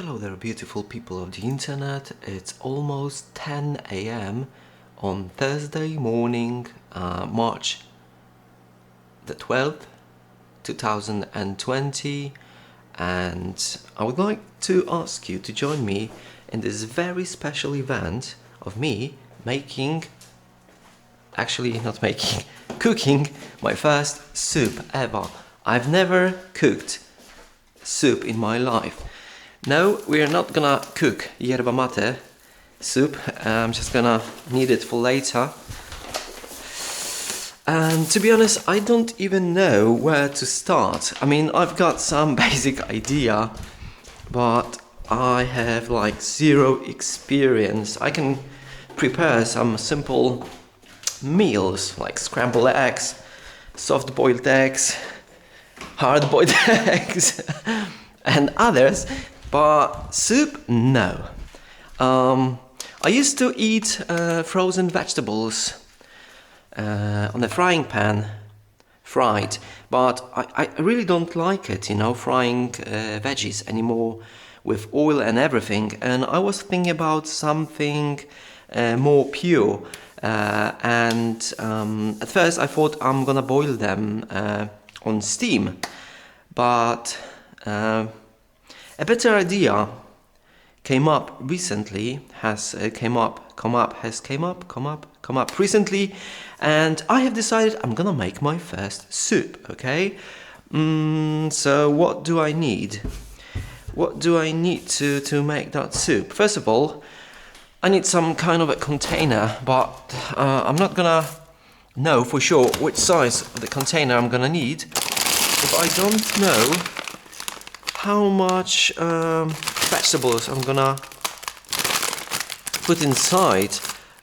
Hello there, beautiful people of the internet. It's almost 10 a.m. on Thursday morning, March the 12th, 2020, and I would like to ask you to join me in this very special event of me cooking my first soup ever. I've never cooked soup in my life. No, we're not gonna cook yerba mate soup. I'm just gonna need it for later. And to be honest, I don't even know where to start. I mean, I've got some basic idea, but I have like zero experience. I can prepare some simple meals like scrambled eggs, soft-boiled eggs, hard-boiled eggs, and others. But soup, no. I used to eat frozen vegetables on the frying pan, fried, but I really don't like it, frying veggies anymore with oil and everything. And I was thinking about something more pure. And at first I thought I'm gonna boil them on steam, but a better idea came up recently, came up recently, and I have decided I'm gonna make my first soup, okay? So what do I need? What do I need to make that soup? First of all, I need some kind of a container, but I'm not gonna know for sure which size of the container I'm gonna need if I don't know how much vegetables I'm gonna put inside.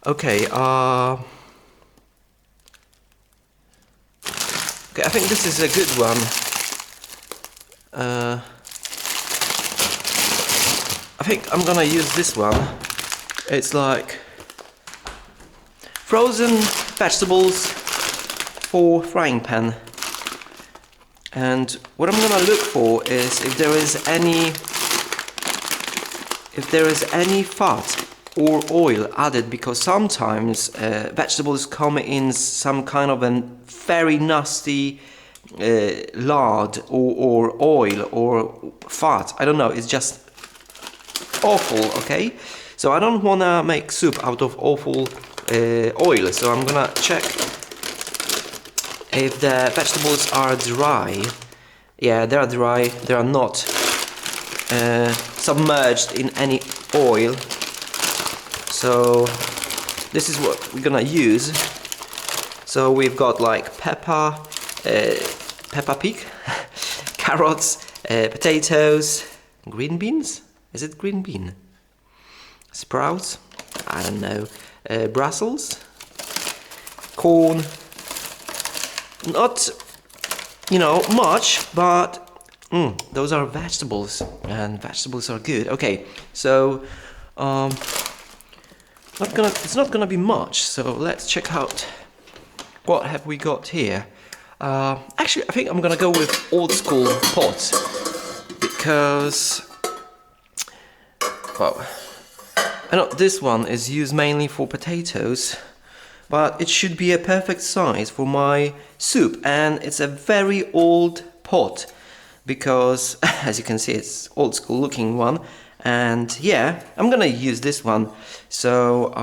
Okay, I think this is a good one. I think I'm gonna use this one. It's like frozen vegetables for frying pan. And what I'm gonna look for is if there is any fat or oil added, because sometimes vegetables come in some kind of a very nasty lard or oil or fat. I don't know, it's just awful, okay? So I don't wanna make soup out of awful oil, so I'm gonna check if the vegetables are dry. Yeah, they are dry, they are not submerged in any oil. So this is what we're gonna use. So we've got like pepper pig, carrots, potatoes, green beans. Is it green bean? Sprouts? I don't know. Brussels, corn. Not, much, but those are vegetables, and vegetables are good. Okay, so it's not gonna be much. So let's check out what have we got here. Actually, I think I'm gonna go with old school pots because, well, I know this one is used mainly for potatoes, but it should be a perfect size for my soup, and it's a very old pot because as you can see it's old school looking one. And yeah, I'm gonna use this one. So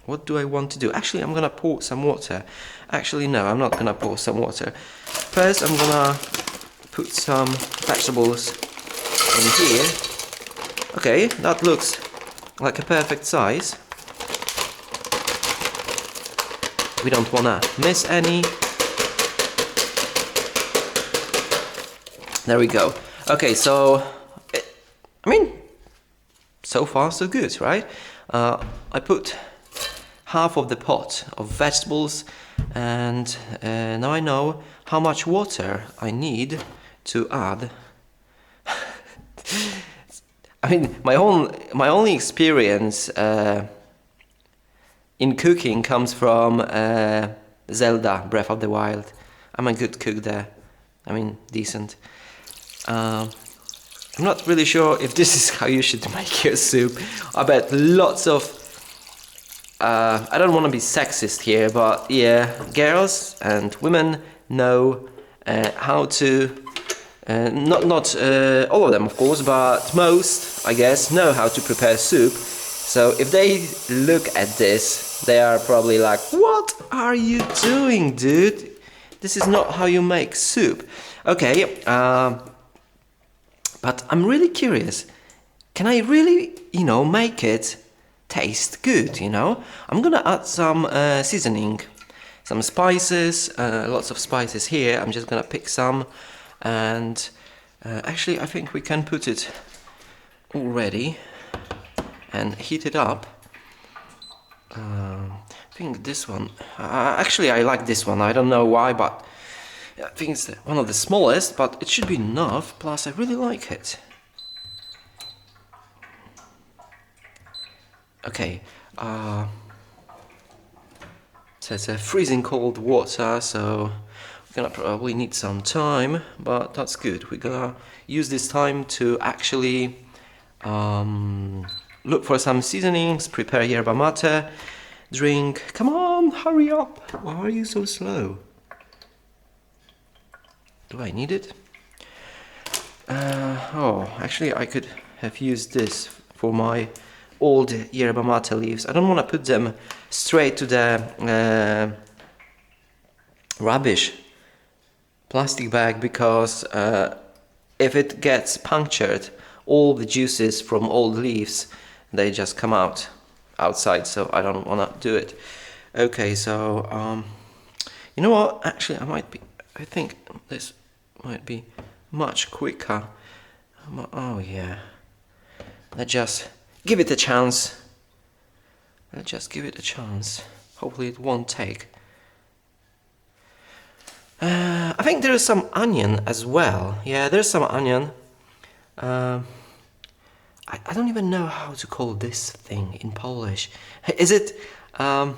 what do I want to do? Actually, I'm gonna pour some water. Actually, no, I'm not gonna pour some water. First, I'm gonna put some vegetables in here. Okay, that looks like a perfect size. We don't wanna miss any. There we go. Okay, so so far so good, right? I put half of the pot of vegetables, and now I know how much water I need to add. My only experience in cooking comes from Zelda Breath of the Wild. I'm a good cook there. Decent. I'm not really sure if this is how you should make your soup. I bet lots of I don't want to be sexist here, but yeah, girls and women know how to not all of them, of course, but most, I guess, know how to prepare soup. So if they look at this, they are probably like, what are you doing, dude? This is not how you make soup. Okay, but I'm really curious. Can I really, make it taste good, I'm gonna add some seasoning, some spices, lots of spices here. I'm just gonna pick some, and actually I think we can put it already and heat it up. I think this one, actually I like this one, I don't know why, but I think it's one of the smallest, but it should be enough, plus I really like it. Okay, so it's a freezing cold water, so we're gonna probably need some time, but that's good. We're gonna use this time to actually look for some seasonings, prepare yerba mate, drink. Come on, hurry up! Why are you so slow? Do I need it? Oh, actually I could have used this for my old yerba mate leaves. I don't want to put them straight to the rubbish plastic bag, because if it gets punctured, all the juices from old leaves, they just come outside, so I don't want to do it. Okay, so you know what, actually I think this might be much quicker. Oh yeah, let's just give it a chance. Let's just give it a chance. Hopefully it won't take. I think there is some onion as well. Yeah, there's some onion. I don't even know how to call this thing in Polish. Is it? I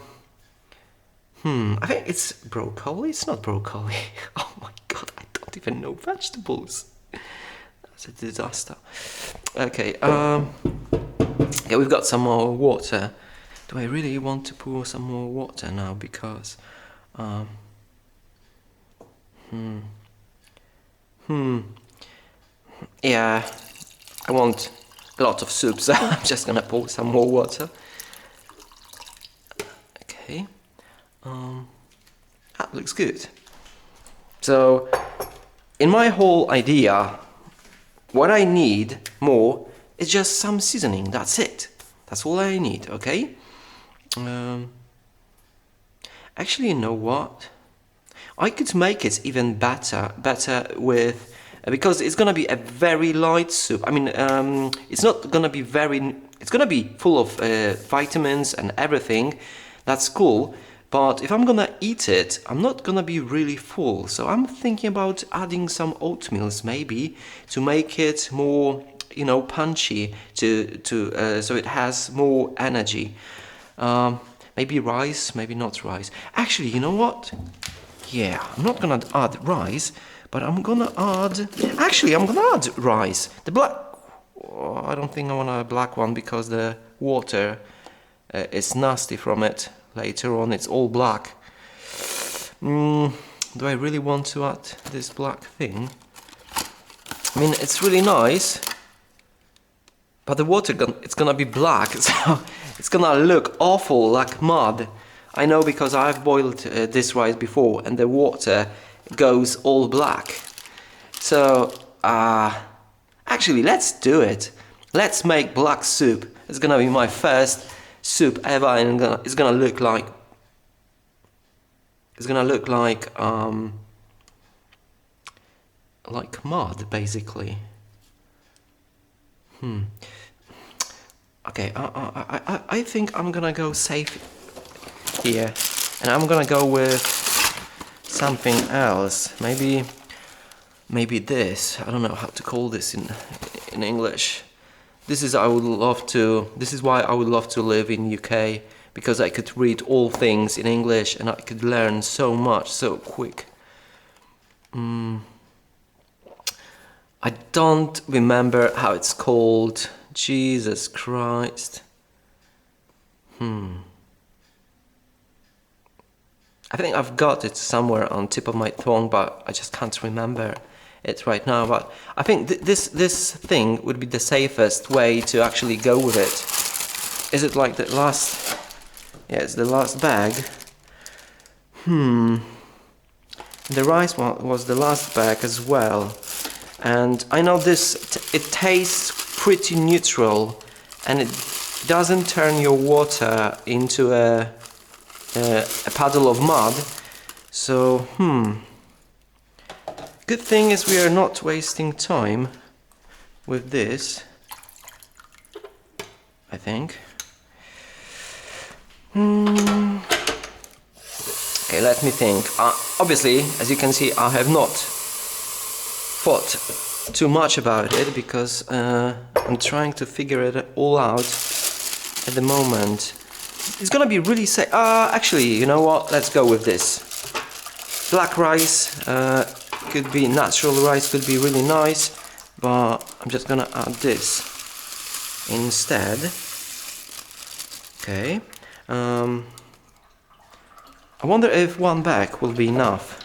think it's broccoli. It's not broccoli. Oh my god, I don't even know vegetables. That's a disaster. Okay. Yeah, we've got some more water. Do I really want to pour some more water now? Because yeah, I want a lot of soup, so I'm just gonna pour some more water. Okay, that looks good. So, in my whole idea, what I need more is just some seasoning. That's it. That's all I need. Okay. Actually, you know what? I could make it even better with, because it's gonna be a very light soup. I mean, it's not gonna be it's gonna be full of vitamins and everything. That's cool. But if I'm gonna eat it, I'm not gonna be really full. So I'm thinking about adding some oatmeals maybe to make it more, punchy, so it has more energy. Maybe rice, maybe not rice. Actually, you know what? Yeah, I'm not gonna add rice, but I'm gonna add... Actually, I'm gonna add rice. The black... Oh, I don't think I want a black one, because the water is nasty from it. Later on, it's all black. Do I really want to add this black thing? I mean, it's really nice, but the water, it's gonna be black, so it's gonna look awful, like mud. I know, because I've boiled this rice before, and the water goes all black. So, actually, let's do it. Let's make black soup. It's gonna be my first soup ever, and it's gonna look like... It's gonna look like mud, basically. Okay, I think I'm gonna go safe here, and I'm gonna go with something else. Maybe this. I don't know how to call this in English. This is why I would love to live in UK, because I could read all things in English and I could learn so much so quick. I don't remember how it's called. Jesus Christ. I think I've got it somewhere on tip of my tongue, but I just can't remember it right now. But I think this thing would be the safest way to actually go with it. Is it like the last? Yeah, it's the last bag. The rice one was the last bag as well. And I know this, it tastes pretty neutral, and it doesn't turn your water into a puddle of mud. So, good thing is we are not wasting time with this, I think. Okay, let me think. Obviously, as you can see, I have not thought too much about it because I'm trying to figure it all out at the moment. It's gonna be really safe. Actually, you know what? Let's go with this. Black rice could be natural rice, could be really nice, but I'm just gonna add this instead. Okay. I wonder if one bag will be enough.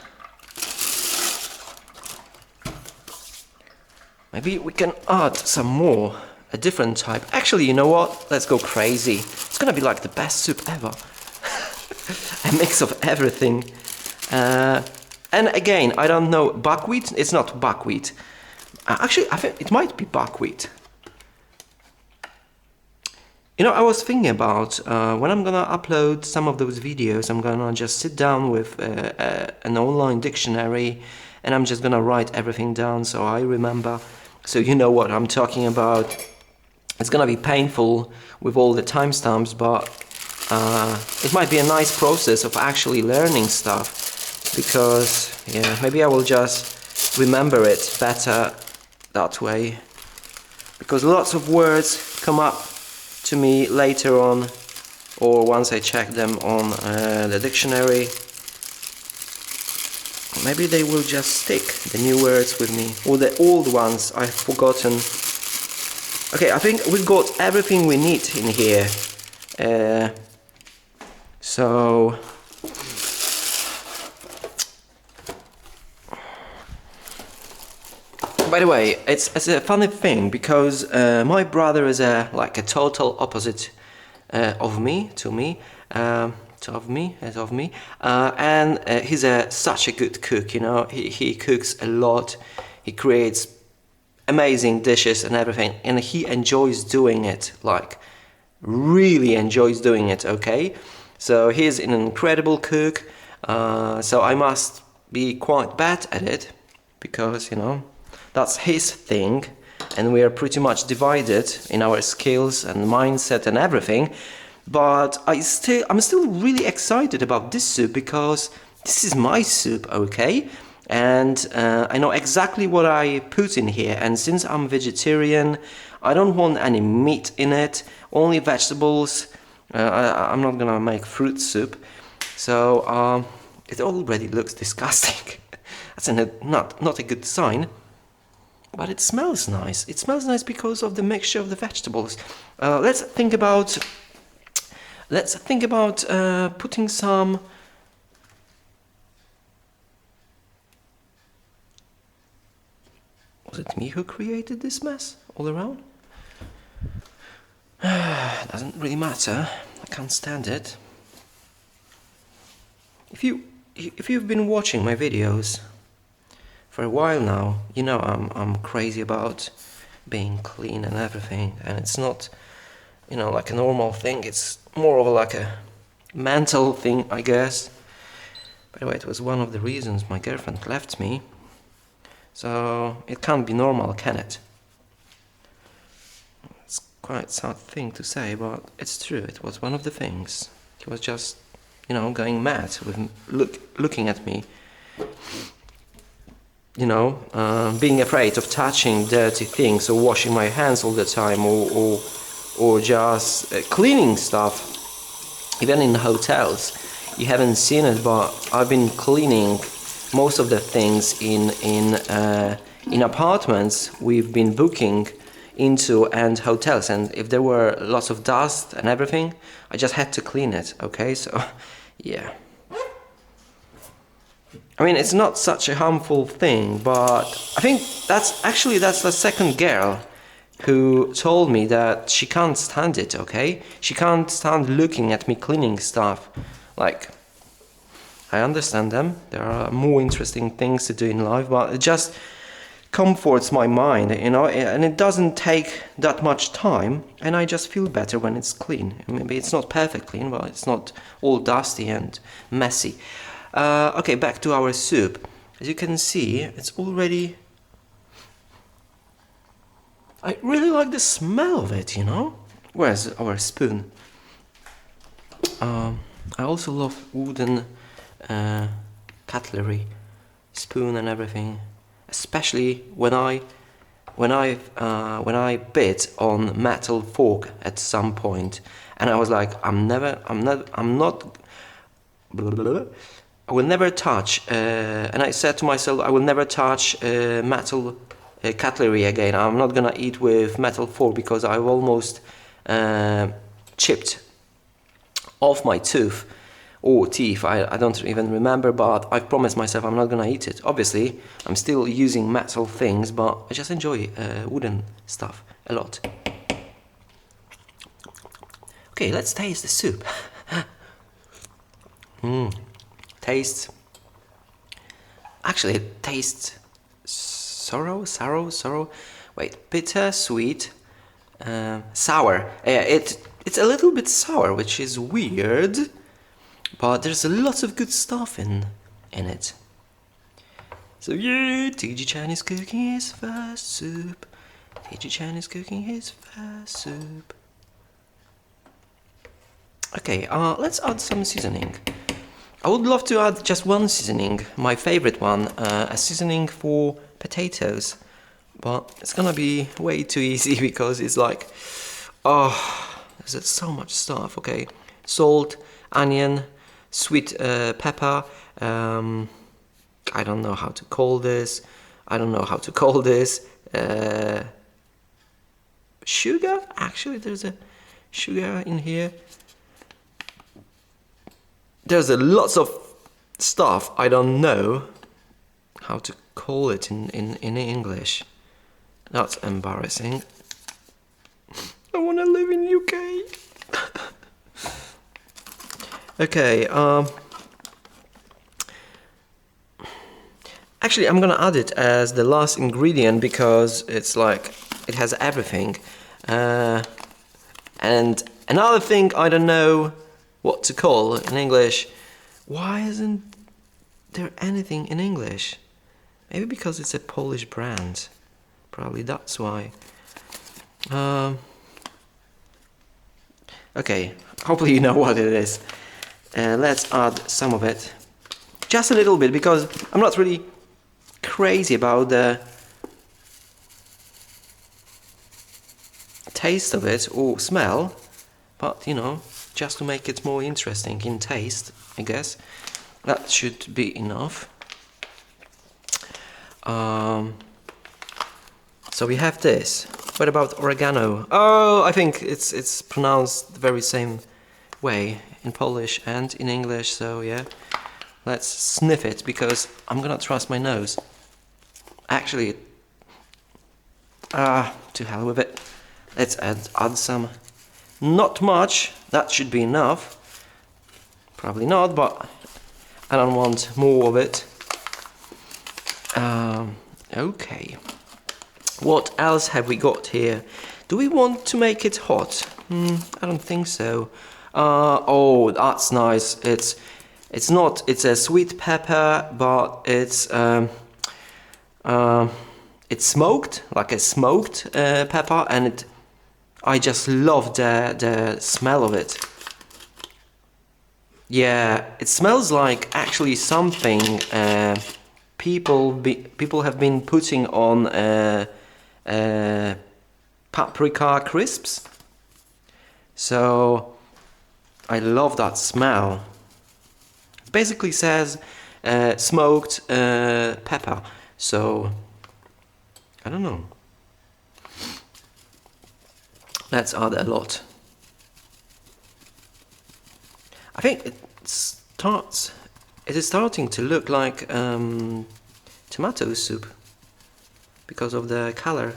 Maybe we can add some more, a different type. Actually, you know what? Let's go crazy. It's gonna be like the best soup ever. A mix of everything. And again, I don't know, buckwheat? It's not buckwheat. Actually, I think it might be buckwheat. You know, I was thinking about when I'm gonna upload some of those videos, I'm gonna just sit down with an online dictionary and I'm just gonna write everything down so I remember, so you know what I'm talking about. It's gonna be painful with all the timestamps, but it might be a nice process of actually learning stuff, because yeah, maybe I will just remember it better that way, because lots of words come up to me later on, or once I check them on the dictionary. Maybe they will just stick, the new words, with me, or the old ones I've forgotten. Okay, I think we've got everything we need in here. So by the way, it's a funny thing, because my brother is like a total opposite of me, and he's such a good cook. You know, he cooks a lot, he creates amazing dishes and everything, and he enjoys doing it, like really enjoys doing it. Okay, so he's an incredible cook, so I must be quite bad at it, because you know, that's his thing, and we are pretty much divided in our skills and mindset and everything. But I'm still really excited about this soup, because this is my soup, okay? And I know exactly what I put in here, and since I'm vegetarian, I don't want any meat in it, only vegetables. I'm not gonna make fruit soup, so it already looks disgusting. That's not a good sign. But it smells nice. It smells nice because of the mixture of the vegetables. Let's think about putting some. Was it me who created this mess all around? Doesn't really matter. I can't stand it. If you've been watching my videos for a while now, you know I'm crazy about being clean and everything, and it's not, you know, like a normal thing. It's more of like a mental thing, I guess. By the way, it was one of the reasons my girlfriend left me, so it can't be normal, can it? It's quite a sad thing to say, but it's true. It was one of the things. He was just, you know, going mad with looking at me. You know, being afraid of touching dirty things, or washing my hands all the time, or just cleaning stuff. Even in hotels, you haven't seen it, but I've been cleaning most of the things in in apartments we've been booking into and hotels, and if there were lots of dust and everything, I just had to clean it, okay? So, yeah. I mean, it's not such a harmful thing, but I think that's the second girl who told me that she can't stand it, okay? She can't stand looking at me cleaning stuff. Like, I understand them. There are more interesting things to do in life, but it just comforts my mind, you know, and it doesn't take that much time, and I just feel better when it's clean. Maybe it's not perfect clean, but it's not all dusty and messy. Okay, back to our soup. As you can see, it's already... I really like the smell of it, you know? Where's our spoon? I also love wooden cutlery, spoon and everything, especially when I bit on metal fork at some point, and I was like, I will never touch, and I said to myself, I will never touch metal cutlery again. I'm not gonna eat with metal fork because I've almost chipped off my tooth or teeth. I don't even remember, but I've promised myself I'm not gonna eat it. Obviously, I'm still using metal things, but I just enjoy wooden stuff a lot. Okay, let's taste the soup. Tastes. Actually, it tastes sour. Wait, bitter, sweet, sour. It's a little bit sour, which is weird, but there's a lot of good stuff in it. So yeah, tgchan is cooking his first soup. tgchan is cooking his first soup. Okay, let's add some seasoning. I would love to add just one seasoning, my favorite one, a seasoning for potatoes, but it's gonna be way too easy because it's like, oh, there's so much stuff. Okay, salt, onion, sweet pepper, I don't know how to call this, sugar, actually there's a sugar in here. There's a lots of stuff I don't know how to call it in English. That's embarrassing. I want to live in UK. Okay, actually I'm gonna add it as the last ingredient because it's like, it has everything. And another thing I don't know what to call in English. Why isn't there anything in English? Maybe because it's a Polish brand. Probably that's why. Okay, hopefully you know what it is. Let's add some of it. Just a little bit, because I'm not really crazy about the taste of it or smell, but you know, just to make it more interesting in taste, I guess. That should be enough. So we have this. What about oregano? Oh, I think it's pronounced the very same way in Polish and in English, so yeah. Let's sniff it, because I'm gonna trust my nose. Actually, to hell with it. Let's add some. Not much, that should be enough. Probably not, but I don't want more of it. Okay. What else have we got here? Do we want to make it hot? I don't think so. Oh, that's nice. It's a sweet pepper, but it's smoked, like a smoked pepper, and I just love the smell of it. Yeah, it smells like actually something people have been putting on paprika crisps. So I love that smell. It basically says smoked pepper. So I don't know. Let's add a lot. I think it is starting to look like tomato soup because of the color.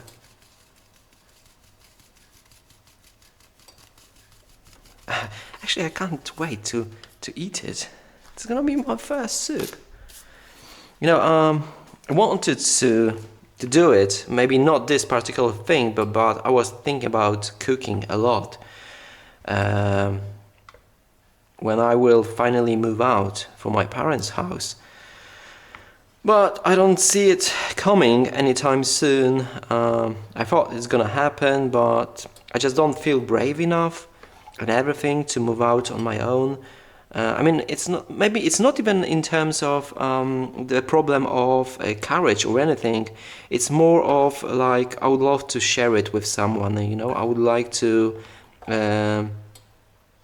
Actually, I can't wait to eat it. It's gonna be my first soup. You know, I wanted to do it. Maybe not this particular thing, but I was thinking about cooking a lot. When I will finally move out from my parents' house. But I don't see it coming anytime soon. I thought it's gonna happen, but I just don't feel brave enough and everything to move out on my own. I mean, it's not. Maybe it's not even in terms of the problem of courage or anything. It's more of like I would love to share it with someone. You know, I would like to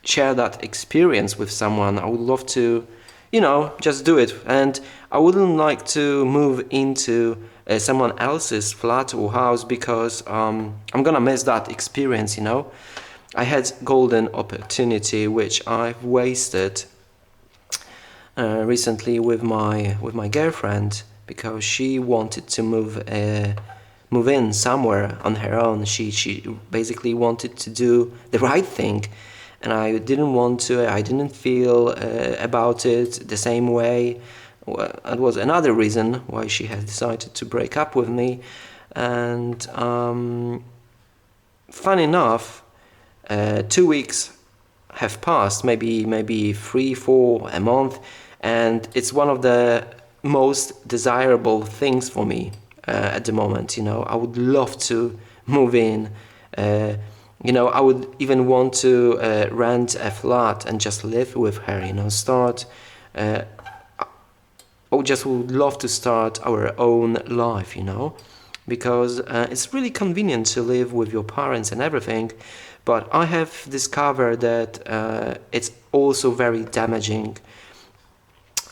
share that experience with someone. I would love to, you know, just do it. And I wouldn't like to move into someone else's flat or house because I'm gonna miss that experience. You know. I had golden opportunity which I've wasted recently with my girlfriend because she wanted to move in somewhere on her own. She basically wanted to do the right thing, and I didn't want to. I didn't feel about it the same way. Well, that was another reason why she had decided to break up with me. And fun enough. 2 weeks have passed, maybe 3, 4, a month, and it's one of the most desirable things for me at the moment. You know, I would love to move in. You know, I would even want to rent a flat and just live with her. You know, start. I would love to start our own life. You know, because it's really convenient to live with your parents and everything. But I have discovered that it's also very damaging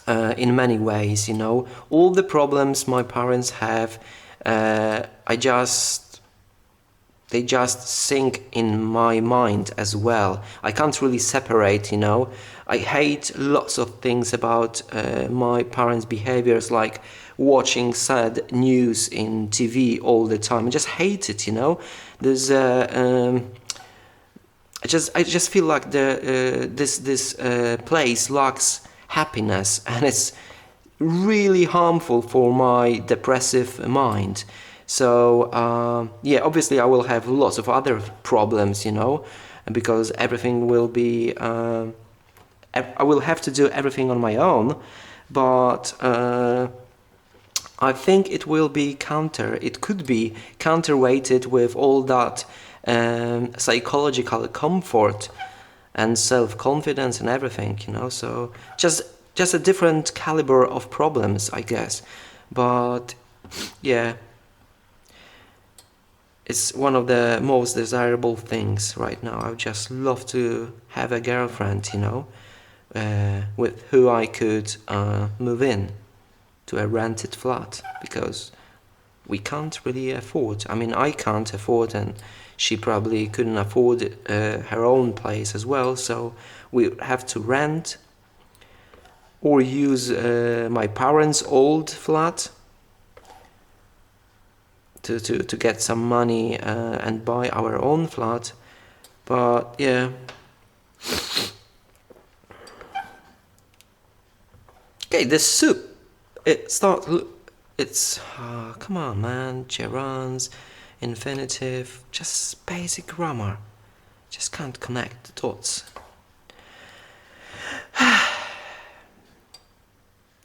in many ways. You know, all the problems my parents have, they just sink in my mind as well. I can't really separate. You know, I hate lots of things about my parents' behaviors, like watching sad news in TV all the time. I just hate it. You know, there's I just feel like this place lacks happiness, and it's really harmful for my depressive mind. So yeah, obviously I will have lots of other problems, you know, because everything will be. I will have to do everything on my own, but I think it will be It could be counterweighted with all that. Psychological comfort and self-confidence and everything, you know. So just a different caliber of problems, I guess. But yeah, it's one of the most desirable things right now. I would just love to have a girlfriend, you know, with who I could move in to a rented flat, because we can't really afford. I mean, I can't afford, and she probably couldn't afford her own place as well. So we have to rent or use my parents' old flat to get some money and buy our own flat. But yeah. Okay, this soup. It's come on, man. Gerunds, infinitive, just basic grammar. Just can't connect the dots.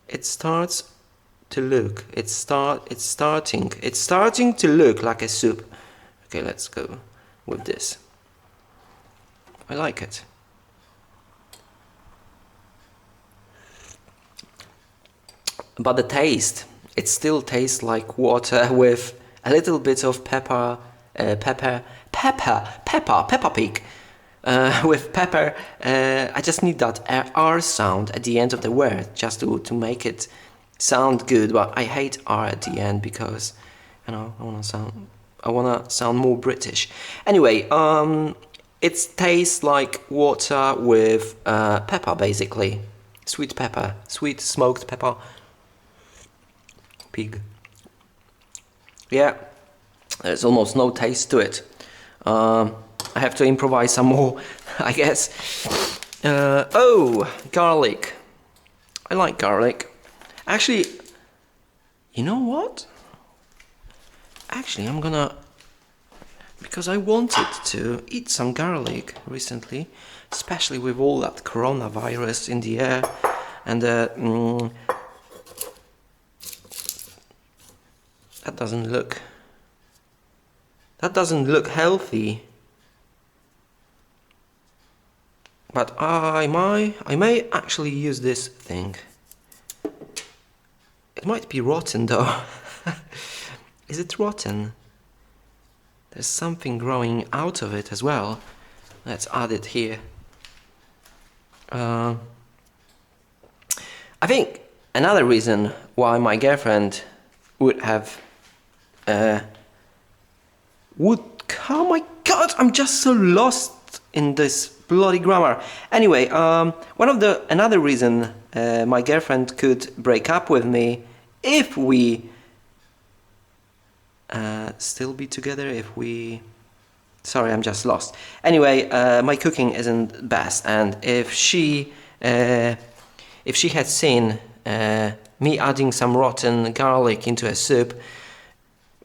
It's starting to look like a soup. Okay, let's go with this. I like it. But the taste, it still tastes like water with a little bit of Peppa Pig. With pepper, I just need that R sound at the end of the word just to make it sound good. But I hate R at the end because You know, I wanna sound more British. Anyway, it tastes like water with pepper, basically. Sweet pepper, sweet smoked pepper. Pig. Yeah, there's almost no taste to it. I have to improvise some more, I guess. Oh, garlic. I like garlic. Actually, you know what? Actually, I'm gonna... Because I wanted to eat some garlic recently, especially with all that coronavirus in the air, and that doesn't look healthy. But I may actually use this thing. It might be rotten though. Is it rotten? There's something growing out of it as well. Let's add it here. I think another reason why my girlfriend would have oh my god, I'm just so lost in this bloody grammar. Anyway, another reason my girlfriend could break up with me if we still be together, if we... Sorry, I'm just lost. Anyway, my cooking isn't best, and if she had seen me adding some rotten garlic into a soup,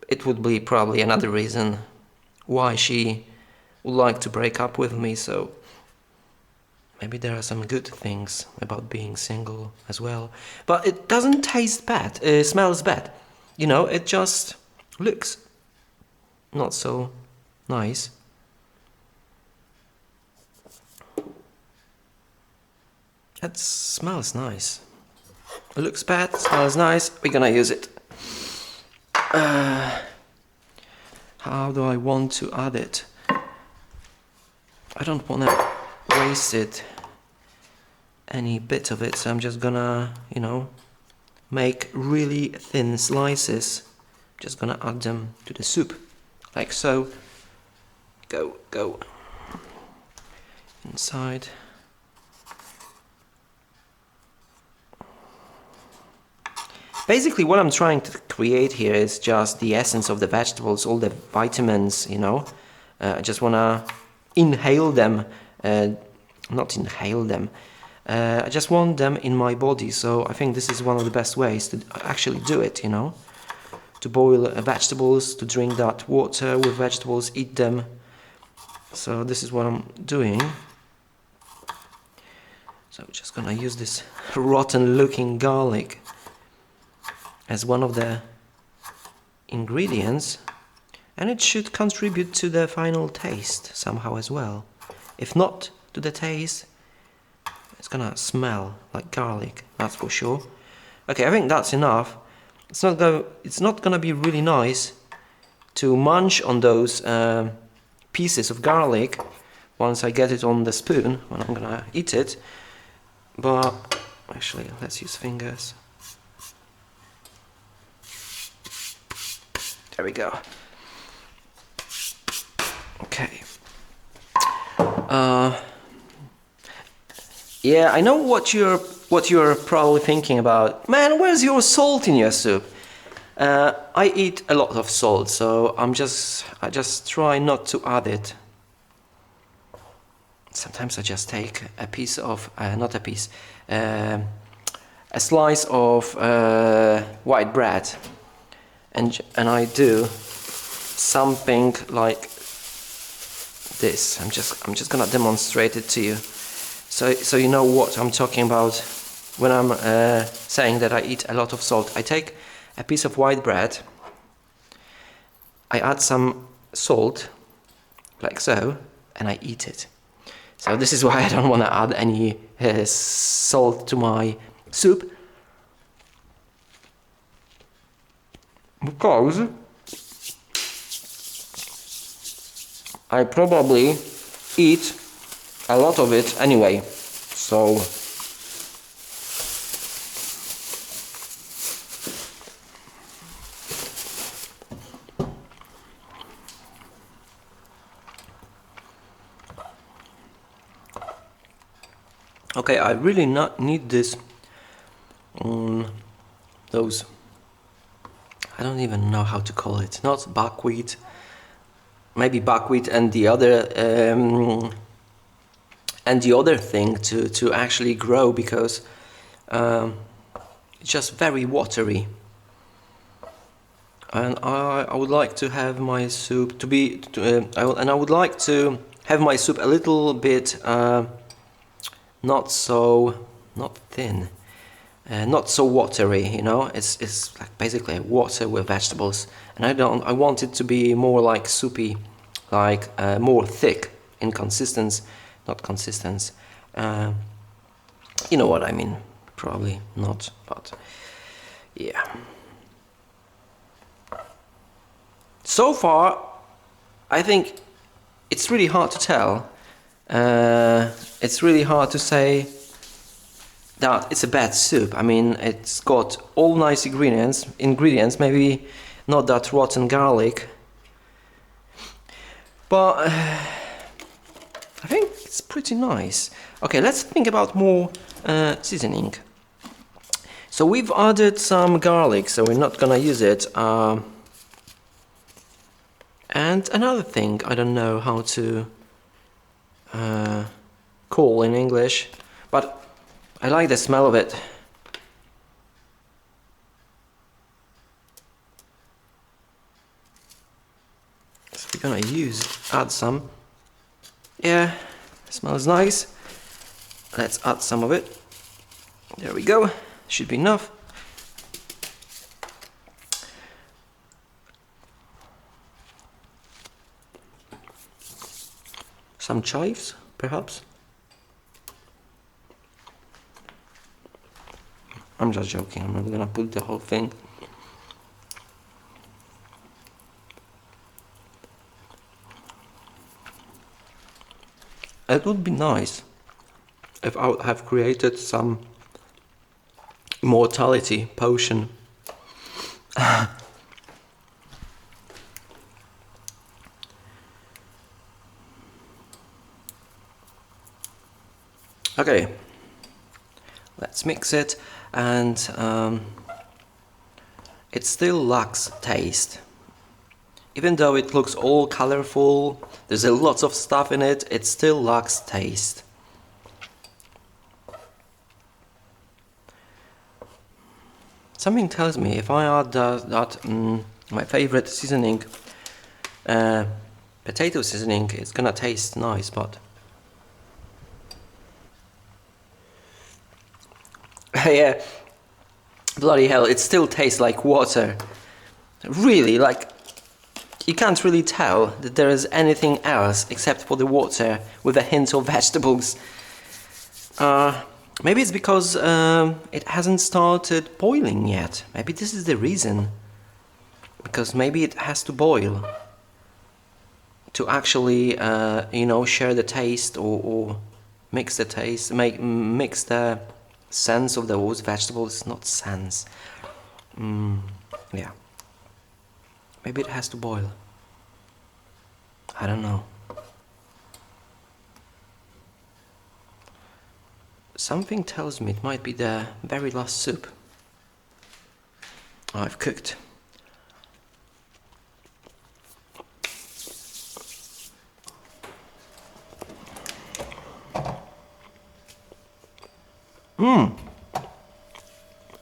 it would be probably another reason why she would like to break up with me. So maybe there are some good things about being single as well. But it doesn't taste bad, it smells bad. You know, it just looks not so nice. It smells nice. It looks bad, smells nice, we're gonna use it. How do I want to add it? I don't want to waste it, any bit of it, so I'm just gonna, you know, make really thin slices. Just gonna add them to the soup, like so. Go. Inside. Basically what I'm trying to create here is just the essence of the vegetables, all the vitamins, you know. I just wanna inhale them, not inhale them. I just want them in my body, so I think this is one of the best ways to actually do it, you know. To boil vegetables, to drink that water with vegetables, eat them. So this is what I'm doing. So I'm just gonna use this rotten looking garlic as one of the ingredients, and it should contribute to the final taste somehow as well. If not to the taste, it's gonna smell like garlic, that's for sure. Okay, I think that's enough. It's not gonna be really nice to munch on those pieces of garlic once I get it on the spoon when I'm gonna eat it. But actually, let's use fingers. There we go. Okay. Yeah, I know what you're probably thinking about. Man, where's your salt in your soup? I eat a lot of salt, so I just try not to add it. Sometimes I just take a piece of, not a piece, a slice of white bread, and I do something like this. I'm just gonna demonstrate it to you, so you know what I'm talking about when I'm saying that I eat a lot of salt. I take a piece of white bread, I add some salt, like so, and I eat it. So this is why I don't want to add any salt to my soup, because I probably eat a lot of it anyway. So Okay, I really not need this. Those. I don't even know how to call it. Not buckwheat. Maybe buckwheat and the other thing to actually grow, because it's just very watery. And I would like to have my soup to be, and I would like to have my soup a little bit not thin, not so watery. You know, it's like basically water with vegetables, and I want it to be more like soupy, like more thick in consistency, not consistence. You know what I mean? Probably not, but yeah. So far, I think it's really hard to tell. It's really hard to say that it's a bad soup. I mean, it's got all nice ingredients, maybe not that rotten garlic, but I think it's pretty nice. Okay, let's think about more seasoning. So we've added some garlic, so we're not gonna use it. And another thing, I don't know how to call in English, but I like the smell of it. So we're gonna add some. Yeah, smells nice. Let's add some of it. There we go, should be enough. Some chives, perhaps? I'm just joking, I'm not gonna put the whole thing. It would be nice if I would have created some immortality potion. Okay, let's mix it, and it still lacks taste. Even though it looks all colorful, there's a lot of stuff in it, it still lacks taste. Something tells me if I add my favorite seasoning, potato seasoning, it's gonna taste nice, but yeah, bloody hell, it still tastes like water. Really, like, you can't really tell that there is anything else except for the water with a hint of vegetables. Maybe it's because it hasn't started boiling yet. Maybe this is the reason. Because maybe it has to boil to actually, you know, share the taste, or mix the taste, mix the sense of those vegetables, not sense. Yeah. Maybe it has to boil. I don't know. Something tells me it might be the very last soup I've cooked.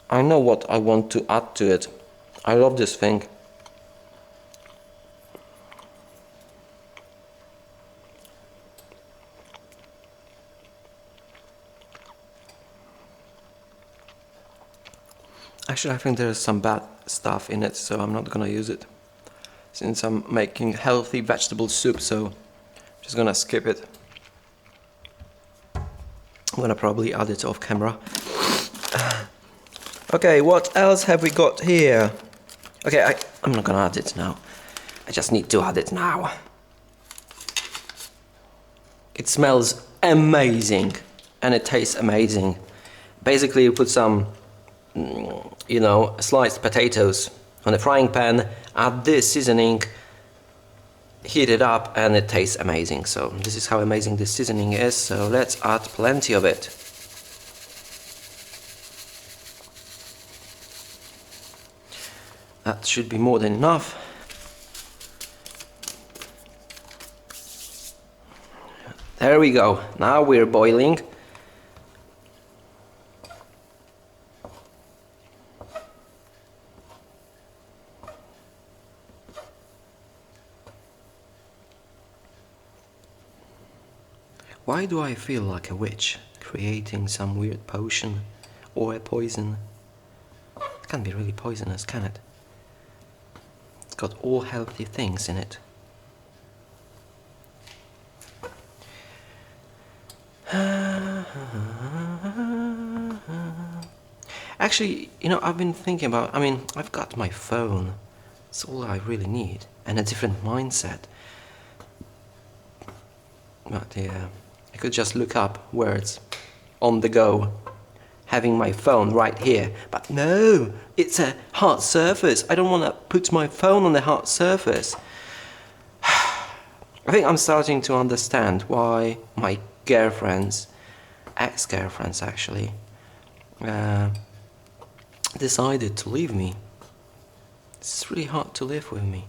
I know what I want to add to it. I love this thing. Actually, I think there's some bad stuff in it, so I'm not gonna use it. Since I'm making healthy vegetable soup, so I'm just gonna skip it. I'm gonna probably add it off camera. Okay, what else have we got here? Okay, I'm not gonna add it now. I just need to add it now. It smells amazing and it tastes amazing. Basically, you put some, you know, sliced potatoes on a frying pan, add this seasoning, heat it up, and it tastes amazing. So this is how amazing this seasoning is, so let's add plenty of it. That should be more than enough. There we go. Now we're boiling. Why do I feel like a witch creating some weird potion or a poison? It can't be really poisonous, can it? It's got all healthy things in it. Actually, you know, I've been thinking about, I've got my phone. It's all I really need. And a different mindset. But yeah, I could just look up words on the go, having my phone right here. But no, it's a hard surface. I don't want to put my phone on the hard surface. I think I'm starting to understand why my girlfriends, ex-girlfriends actually, decided to leave me. It's really hard to live with me.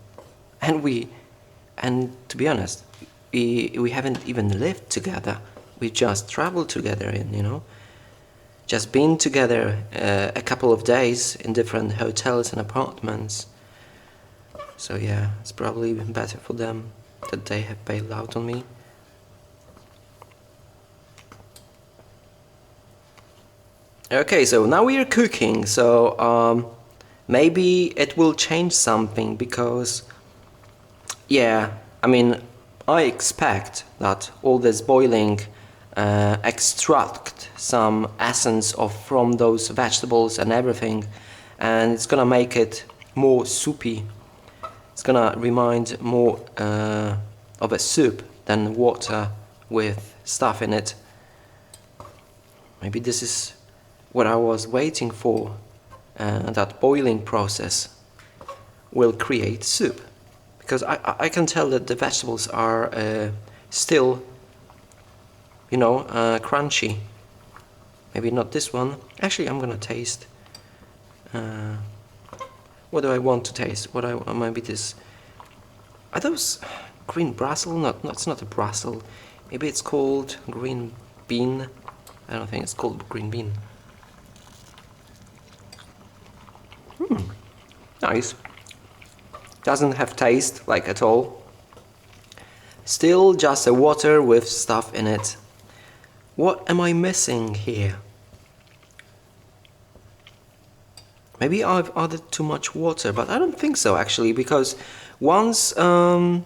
And to be honest, we haven't even lived together. We just traveled together just been together a couple of days in different hotels and apartments. So yeah, it's probably even better for them that they have bailed out on me. Okay, so now we are cooking, so maybe it will change something, because yeah, I expect that all this boiling extract some essence from those vegetables and everything, and it's gonna make it more soupy. It's gonna remind more of a soup than water with stuff in it. Maybe this is what I was waiting for, that boiling process will create soup. Because I can tell that the vegetables are still, crunchy. Maybe not this one. Actually, I'm gonna taste. What do I want to taste? Maybe this. Are those green Brussels? No, it's not a Brussels. Maybe it's called green bean. I don't think it's called green bean. Nice. Doesn't have taste, like, at all. Still just a water with stuff in it. What am I missing here? Maybe I've added too much water, but I don't think so actually, because once that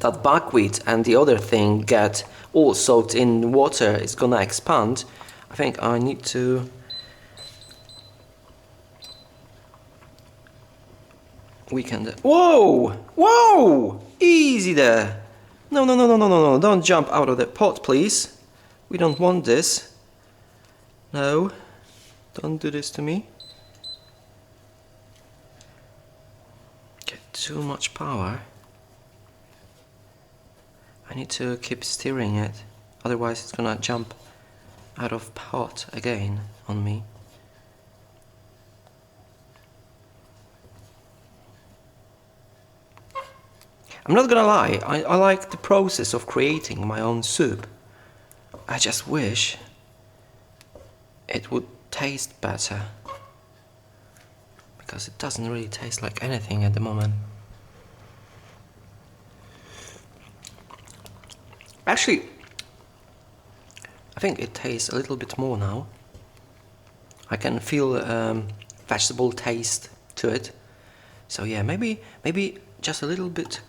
buckwheat and the other thing get all soaked in water, it's gonna expand. I think I need to weaken it. Whoa! Whoa! Easy there! No, don't jump out of the pot, please. We don't want this. No, don't do this to me. Get too much power. I need to keep stirring it, otherwise it's gonna jump out of pot again on me. I'm not gonna lie, I like the process of creating my own soup. I just wish it would taste better, because it doesn't really taste like anything at the moment. Actually, I think it tastes a little bit more now. I can feel vegetable taste to it. So yeah, maybe just a little bit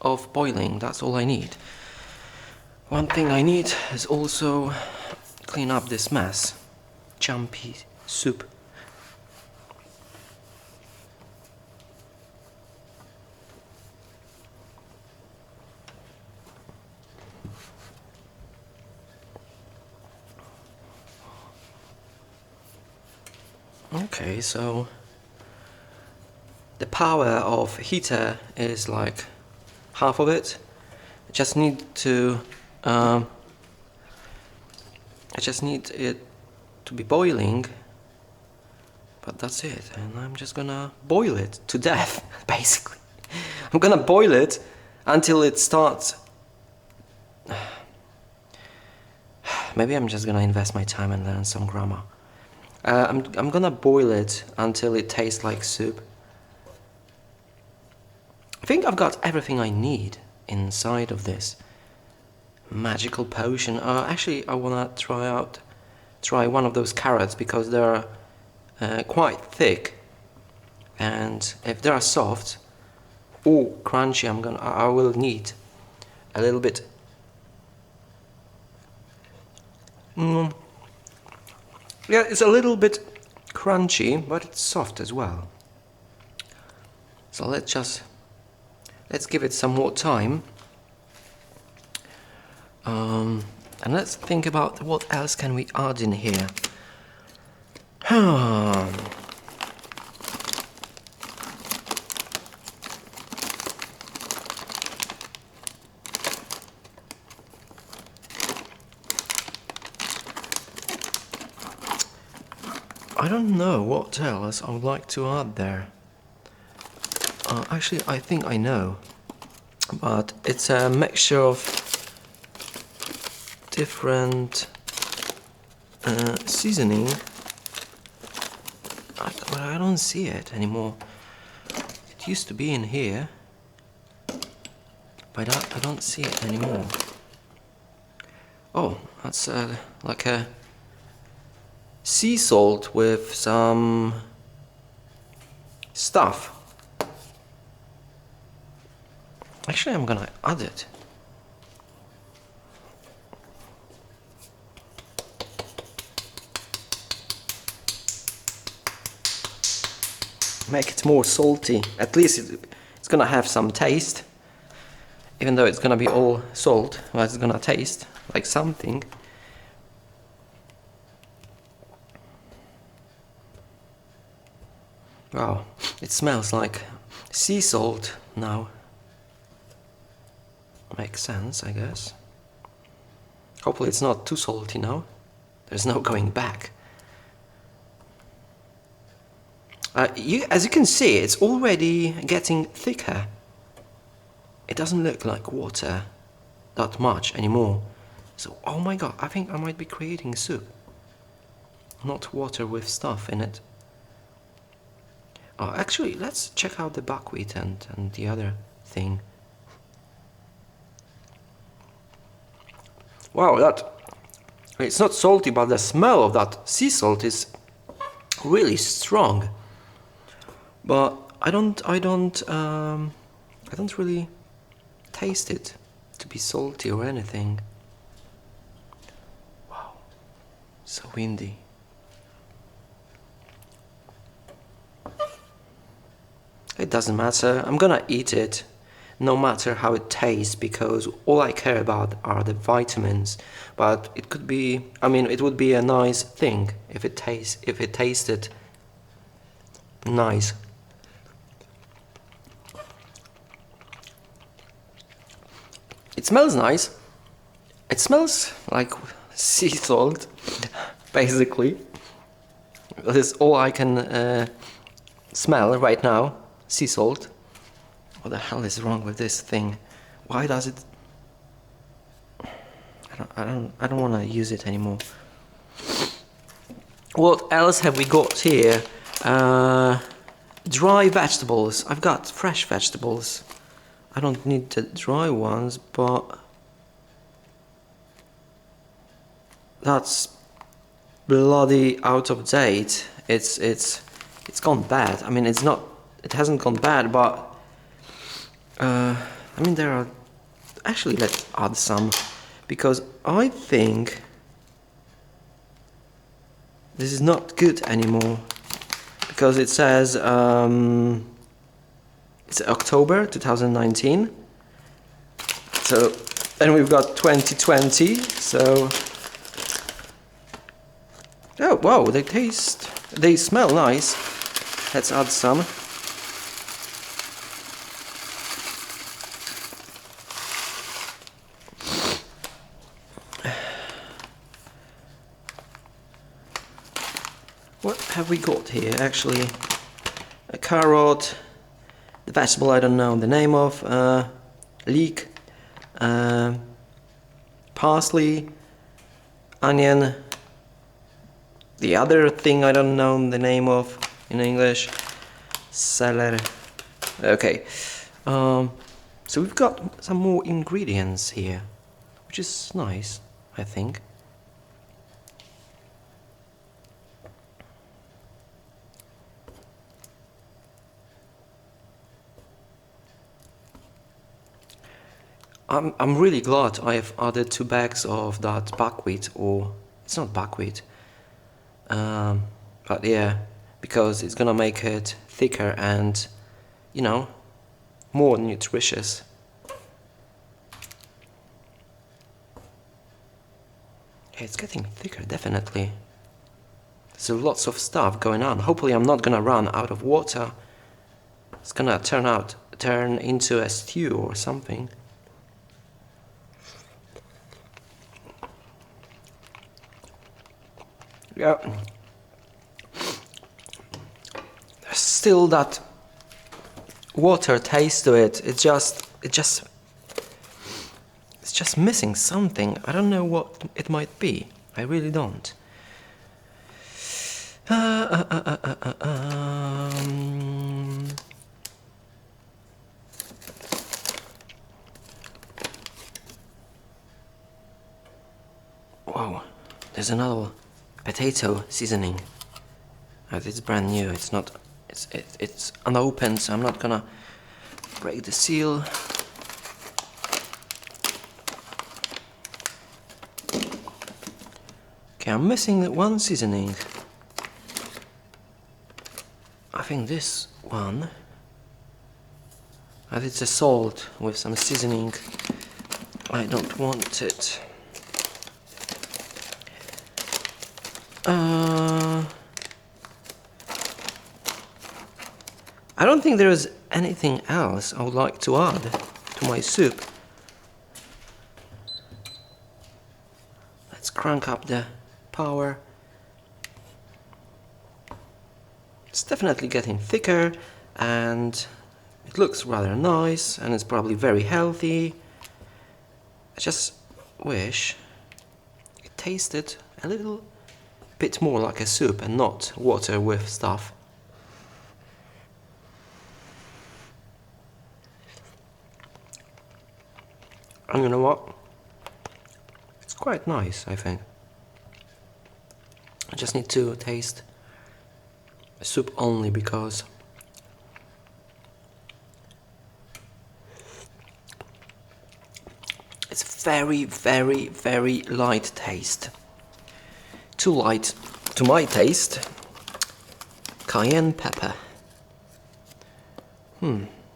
of boiling, that's all I need. One thing I need is also clean up this mess. Jumpy soup. Okay, so the power of heater is like half of it. I just need it to be boiling, But that's it, and I'm just gonna boil it to death, basically. I'm gonna boil it until it starts. Maybe I'm just gonna invest my time and learn some grammar. I'm gonna boil it until it tastes like soup. I think I've got everything I need inside of this magical potion. Actually, I wanna try one of those carrots because they're quite thick, and if they are soft or crunchy, I will need a little bit. Yeah, it's a little bit crunchy, but it's soft as well. So let's give it some more time. And let's think about what else can we add in here. I don't know what else I would like to add there. Actually, I think I know, but it's a mixture of different seasoning. But I don't see it anymore. It used to be in here, but I don't see it anymore. Oh, that's like a sea salt with some stuff. Actually, I'm gonna add it. Make it more salty. At least it's gonna have some taste. Even though it's gonna be all salt, but it's gonna taste like something. Wow, it smells like sea salt now. Makes sense, I guess. Hopefully it's not too salty now. There's no going back. As you can see, it's already getting thicker. It doesn't look like water that much anymore. So, oh my god, I think I might be creating soup. Not water with stuff in it. Actually, let's check out the buckwheat and the other thing. Wow, it's not salty, but the smell of that sea salt is really strong. But I don't really taste it to be salty or anything. Wow, so windy. It doesn't matter, I'm gonna eat it no matter how it tastes, because all I care about are the vitamins. But it could be, I mean, it would be a nice thing if it tasted nice. It smells nice. It smells like sea salt, basically. That is all I can smell right now. Sea salt. What the hell is wrong with this thing? Why does it? I don't want to use it anymore. What else have we got here? Dry vegetables. I've got fresh vegetables. I don't need the dry ones, but that's bloody out of date. It's gone bad. I mean, it hasn't gone bad, but I mean, there are. Actually, let's add some, because I think this is not good anymore, because it says it's October 2019, so then we've got 2020, so oh wow, they smell nice. Let's add some. What have we got here? Actually, a carrot, the vegetable I don't know the name of, leek, parsley, onion, the other thing I don't know the name of in English, celery. Okay, so we've got some more ingredients here, which is nice, I think. I'm really glad I've added 2 bags of that buckwheat, or it's not buckwheat, but yeah, because it's gonna make it thicker and, you know, more nutritious. It's getting thicker, definitely. There's lots of stuff going on. Hopefully I'm not gonna run out of water. It's gonna turn into a stew or something. Yeah. There's still that water taste to it. It's just missing something. I don't know what it might be. I really don't. Whoa, there's another potato seasoning. It's brand new. It's not. It's unopened, so I'm not gonna break the seal. Okay, I'm missing one seasoning. I think this one. It's a salt with some seasoning. I don't want it. I don't think there is anything else I would like to add to my soup. Let's crank up the power. It's definitely getting thicker and it looks rather nice and it's probably very healthy. I just wish it tasted a little bit more like a soup and not water with stuff. And you know what? It's quite nice, I think. I just need to taste the soup only because it's very, very, very light taste. Too light to my taste. Cayenne pepper.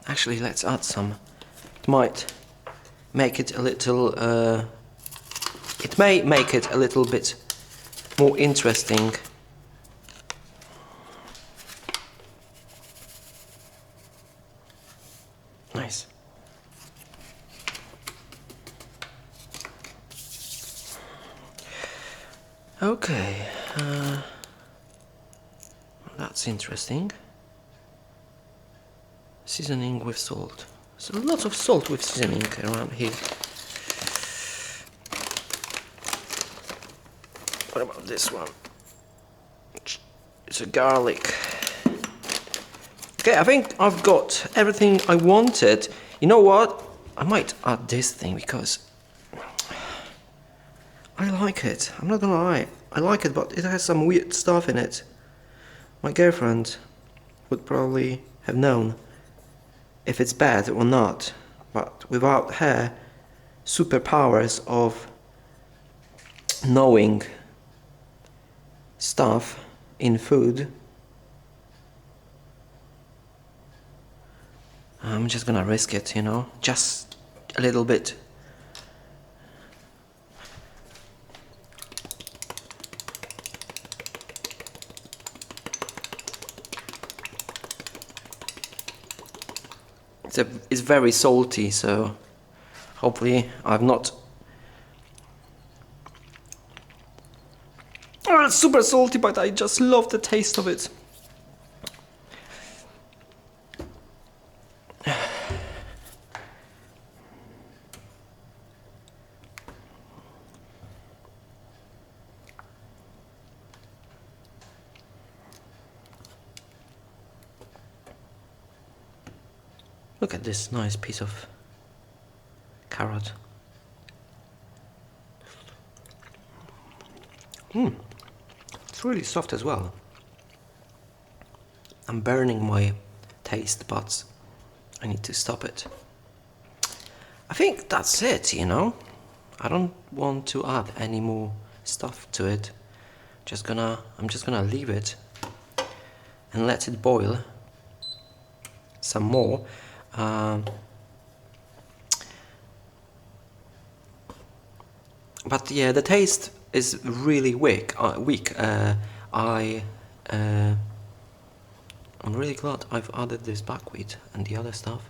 Actually, let's add some. It might make it a little. It may make it a little bit more interesting. Nice. Okay, that's interesting. Seasoning with salt. So lots of salt with seasoning around here. What about this one? It's a garlic. Okay, I think I've got everything I wanted. You know what? I might add this thing because I like it. I'm not gonna lie. I like it, but it has some weird stuff in it. My girlfriend would probably have known if it's bad or not. But without her superpowers of knowing stuff in food, I'm just gonna risk it, you know, just a little bit. It's very salty, so hopefully I've not. It's super salty, but I just love the taste of it. Look at this nice piece of carrot. It's really soft as well. I'm burning my taste buds. I need to stop it. I think that's it, you know. I don't want to add any more stuff to it. I'm just gonna leave it and let it boil some more. But yeah, the taste is really weak. I'm really glad I've added this buckwheat and the other stuff.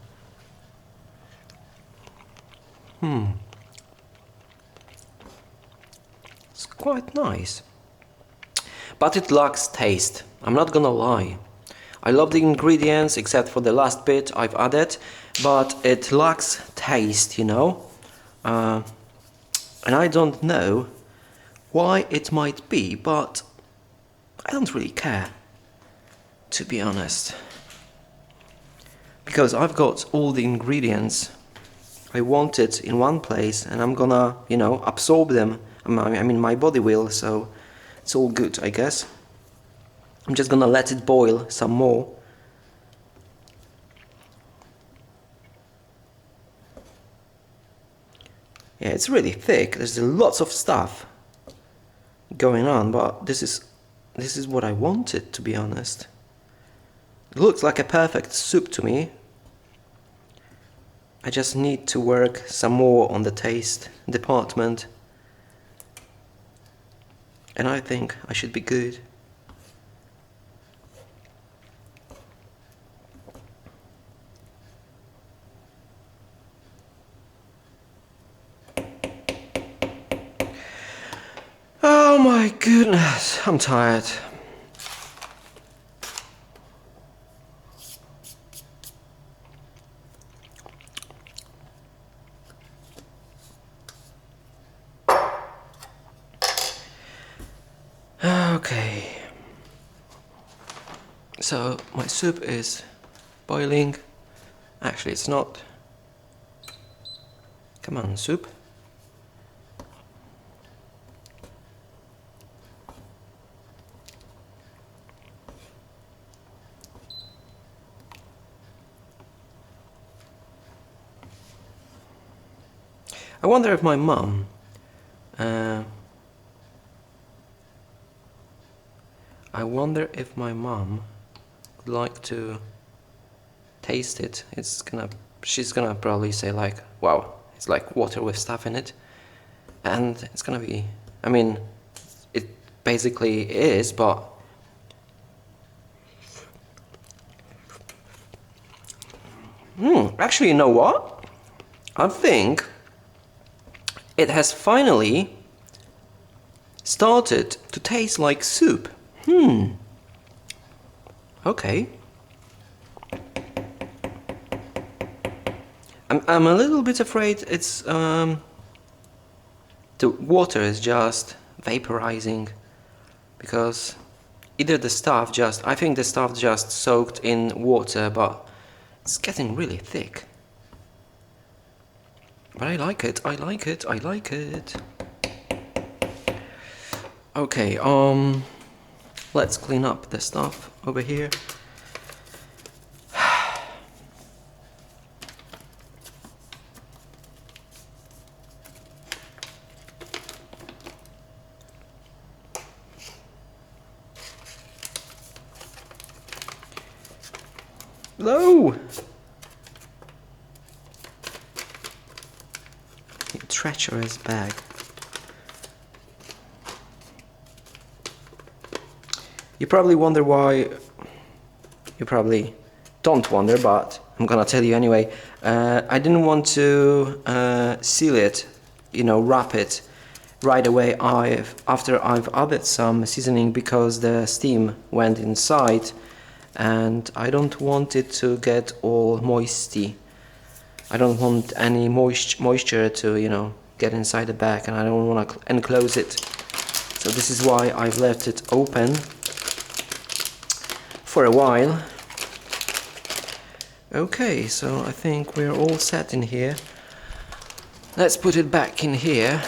It's quite nice. But it lacks taste. I'm not gonna lie. I love the ingredients except for the last bit I've added, but it lacks taste, you know. And I don't know why it might be, but I don't really care, to be honest. Because I've got all the ingredients I wanted in one place, and I'm gonna, you know, absorb them. I mean, my body will, so it's all good, I guess. I'm just gonna let it boil some more. Yeah, it's really thick. There's lots of stuff going on, but this is what I wanted, to be honest. It looks like a perfect soup to me. I just need to work some more on the taste department, and I think I should be good. Oh my goodness, I'm tired. Okay. So my soup is boiling. Actually, it's not. Come on, soup. I wonder if my mum would like to taste it. She's gonna probably say like, wow, it's like water with stuff in it. And it's gonna be, I mean, it basically is, but actually, you know what? I think it has finally started to taste like soup. Okay. I'm a little bit afraid it's the water is just vaporizing, because either I think the stuff just soaked in water, but it's getting really thick. But I like it, I like it, I like it. Okay, let's clean up the stuff over here. No! You treacherous bag. You probably wonder why. You probably don't wonder, but I'm gonna tell you anyway. I didn't want to seal it, you know, wrap it right away after I've added some seasoning, because the steam went inside and I don't want it to get all moisty. I don't want any moisture to, you know, get inside the bag, and I don't want to enclose it. So this is why I've left it open for a while. Okay, so I think we're all set in here. Let's put it back in here.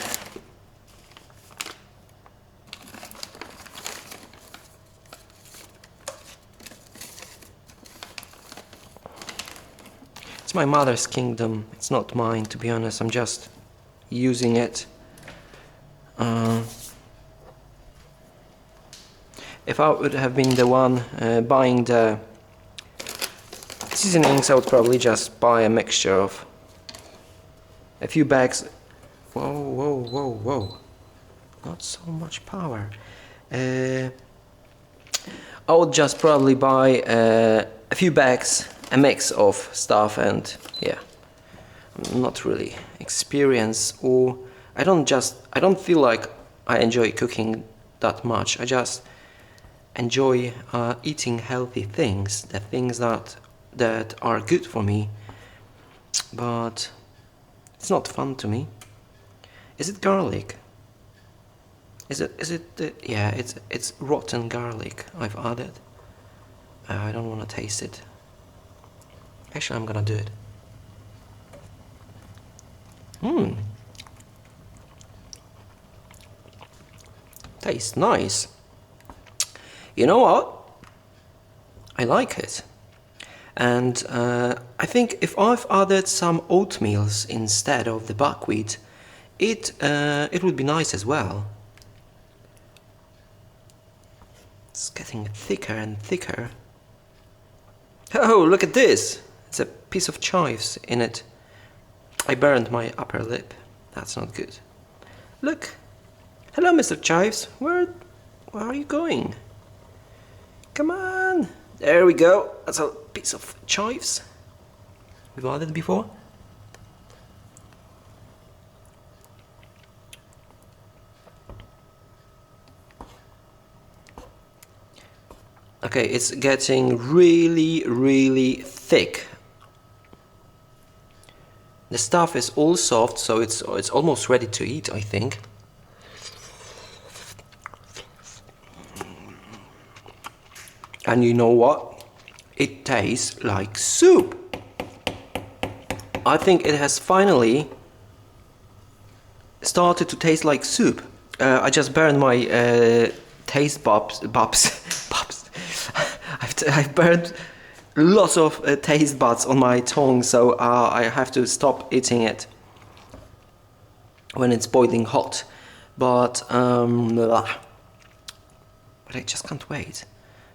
It's my mother's kingdom, it's not mine, to be honest. I'm just using it. If I would have been the one buying the seasonings, I would probably just buy a mixture of a few bags. Whoa, whoa, whoa, whoa. Not so much power. I would just probably buy a few bags, a mix of stuff, and yeah. I'm not really experienced, or I don't feel like I enjoy cooking that much. I just enjoy eating healthy things, the things that are good for me, but it's not fun to me. Is it garlic? Is it yeah, it's rotten garlic I've added. I don't want to taste it. Actually, I'm gonna do it. Tastes nice. You know what? I like it. And I think if I've added some oatmeals instead of the buckwheat, it would be nice as well. It's getting thicker and thicker. Oh, look at this! It's a piece of chives in it. I burned my upper lip. That's not good. Look! Hello, Mr. Chives. Where are you going? Come on! There we go. That's a piece of chives. We've added before. Okay, it's getting really, really thick. The stuff is all soft, so it's almost ready to eat, I think. And you know what? It tastes like soup. I think it has finally started to taste like soup. I just burned my taste buds. I've burned lots of taste buds on my tongue, so I have to stop eating it when it's boiling hot. But I just can't wait.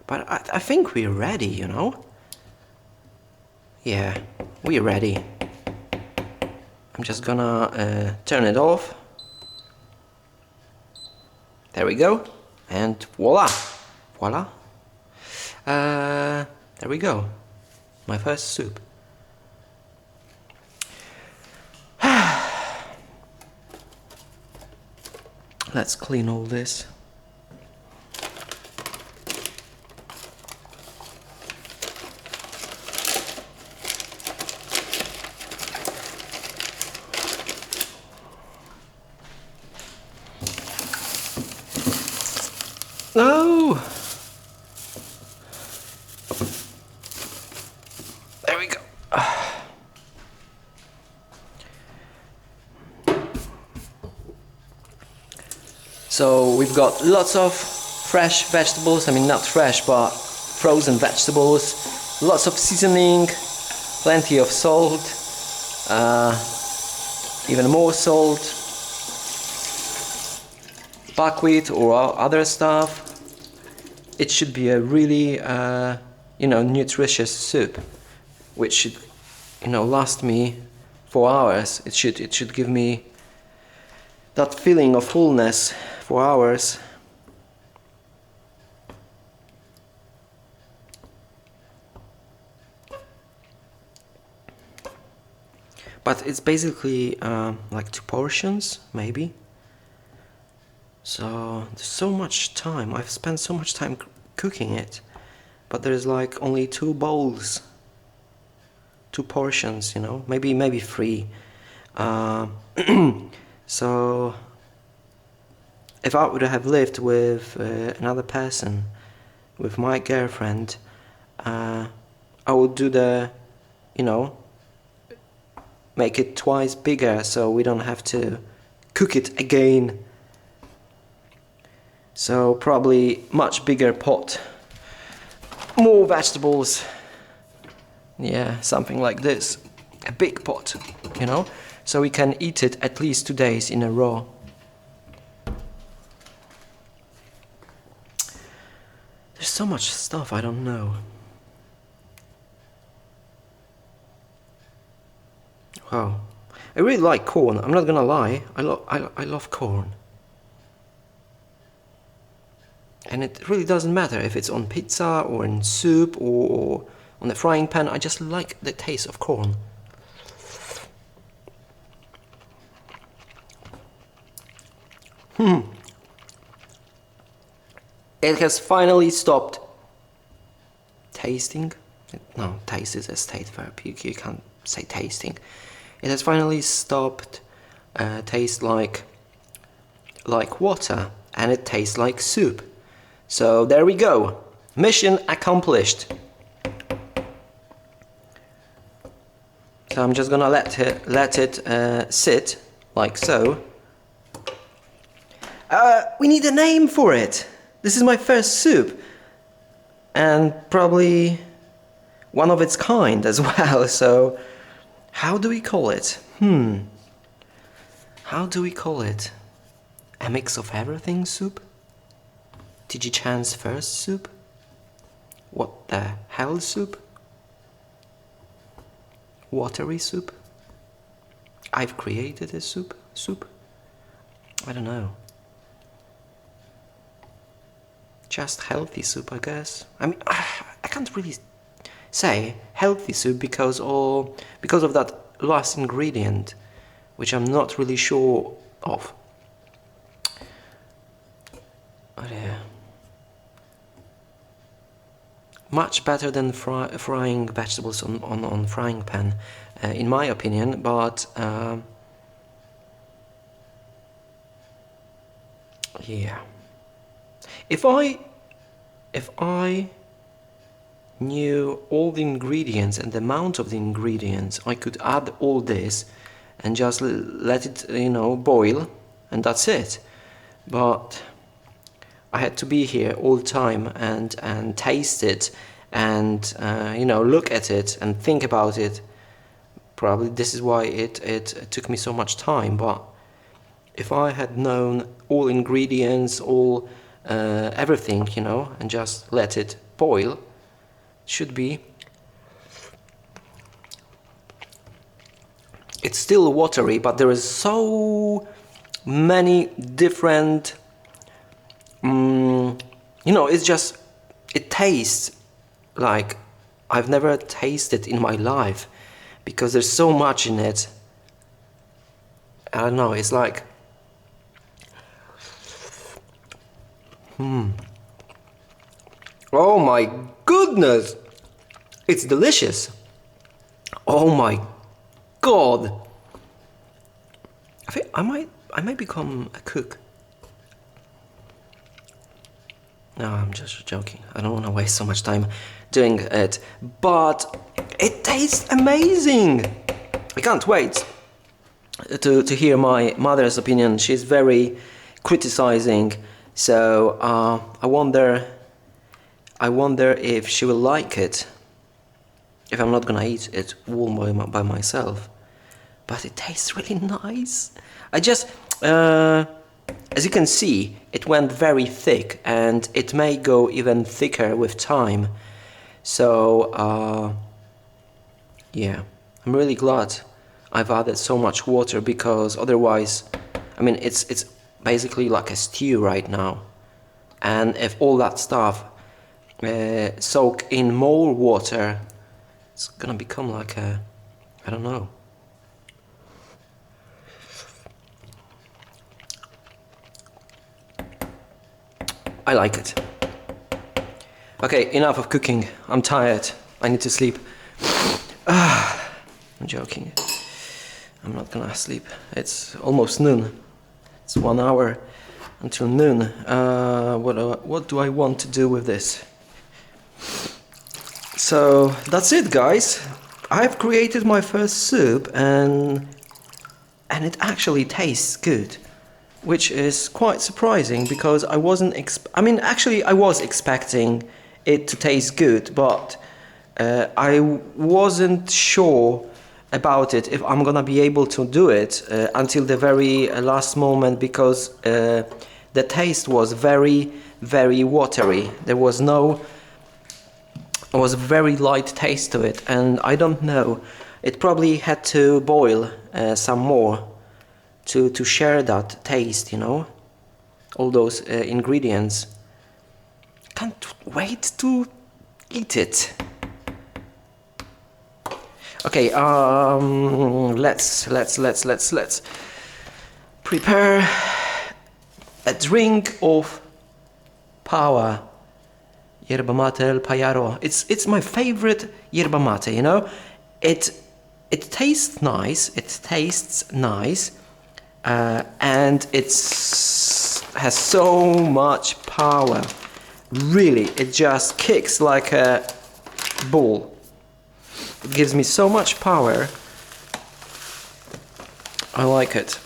But I think we're ready, you know? Yeah, we're ready. I'm just gonna turn it off. There we go. And voila! Voila! There we go. My first soup. Let's clean all this. No! There we go. So we've got lots of fresh vegetables, I mean not fresh but frozen vegetables, lots of seasoning, plenty of salt, even more salt, buckwheat or other stuff. It should be a really nutritious soup, which should last me for hours. It should give me that feeling of fullness for hours. But it's basically like 2 portions, maybe. So there's so much time. I've spent so much time cooking it, but there's like only 2 bowls, 2 portions, you know, maybe 3. Uh, so if I would have lived with another person, with my girlfriend, I would do you know, make it twice bigger so we don't have to cook it again. So probably much bigger pot, more vegetables. Yeah, something like this, a big pot, you know, so we can eat it at least 2 days in a row. There's so much stuff I don't know. Wow, I really like corn. I'm not gonna lie. I love corn. And it really doesn't matter if it's on pizza or in soup or on a frying pan. I just like the taste of corn. It has finally stopped tasting. No, taste is a state verb. You can't say tasting. It has finally stopped taste like water, and it tastes like soup. So there we go. Mission accomplished. So I'm just gonna let it sit like so. We need a name for it. This is my first soup, and probably one of its kind as well. So how do we call it? How do we call it? A mix of everything soup? tgchan's first soup? What the hell soup? Watery soup? I've created a soup? I don't know. Just healthy soup, I guess. I mean, I can't really say healthy soup because of that last ingredient, which I'm not really sure of. Oh yeah. Much better than frying vegetables on frying pan, in my opinion, but yeah. If I knew all the ingredients and the amount of the ingredients, I could add all this and just let it, you know, boil, and that's it. But I had to be here all the time and taste it and you know, look at it and think about it. Probably this is why it took me so much time. But if I had known all ingredients, all everything, you know, and just let it boil, it should be. It's still watery, but there is so many different. You know, it tastes like I've never tasted in my life, because there's so much in it. I don't know, it's like oh my goodness, it's delicious. Oh my god, I think I might become a cook. No, I'm just joking. I don't want to waste so much time doing it, but it tastes amazing. I can't wait to hear my mother's opinion. She's very criticizing, so I wonder if she will like it, if I'm not gonna eat it all by myself. But it tastes really nice. I just as you can see, it went very thick, and it may go even thicker with time. So yeah, I'm really glad I've added so much water, because otherwise, I mean, it's basically like a stew right now. And if all that stuff soak in more water, it's gonna become like a, I don't know. I like it. Okay, enough of cooking. I'm tired. I need to sleep. I'm joking. I'm not gonna sleep. It's almost noon. It's 1 hour until noon. What do I want to do with this? So that's it, guys. I've created my first soup, and it actually tastes good, which is quite surprising because I wasn't. Actually, I was expecting it to taste good, but I wasn't sure about it if I'm gonna be able to do it until the very last moment, because the taste was very, very watery. There was very light taste to it, and I don't know. It probably had to boil some more to share that taste, you know, all those ingredients. Can't wait to eat it. Okay, let's prepare a drink of power. Yerba mate el payaro. It's my favorite yerba mate, you know. It tastes nice. It tastes nice, and has so much power. Really, it just kicks like a bull. It gives me so much power. I like it.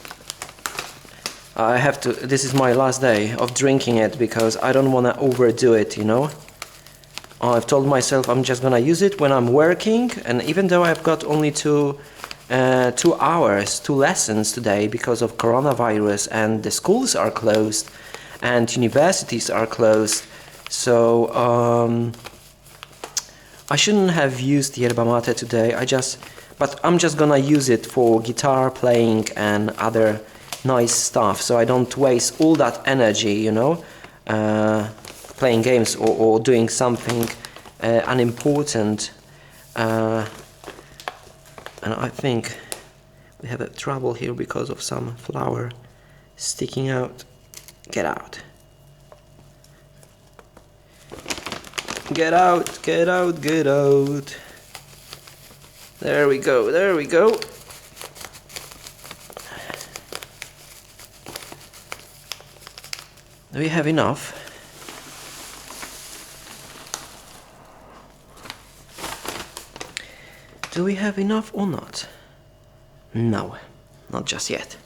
I have to. This is my last day of drinking it because I don't want to overdo it, you know. I've told myself I'm just gonna use it when I'm working, and even though I've got only 2 hours, 2 lessons today because of coronavirus and the schools are closed and universities are closed, so I shouldn't have used yerba mate today. But I'm just gonna use it for guitar playing and other nice stuff, so I don't waste all that energy, you know, playing games or doing something unimportant. And I think we have a trouble here because of some flour sticking out. Get out. Get out, get out, get out. There we go, there we go. Do we have enough? Do we have enough or not? No, not just yet.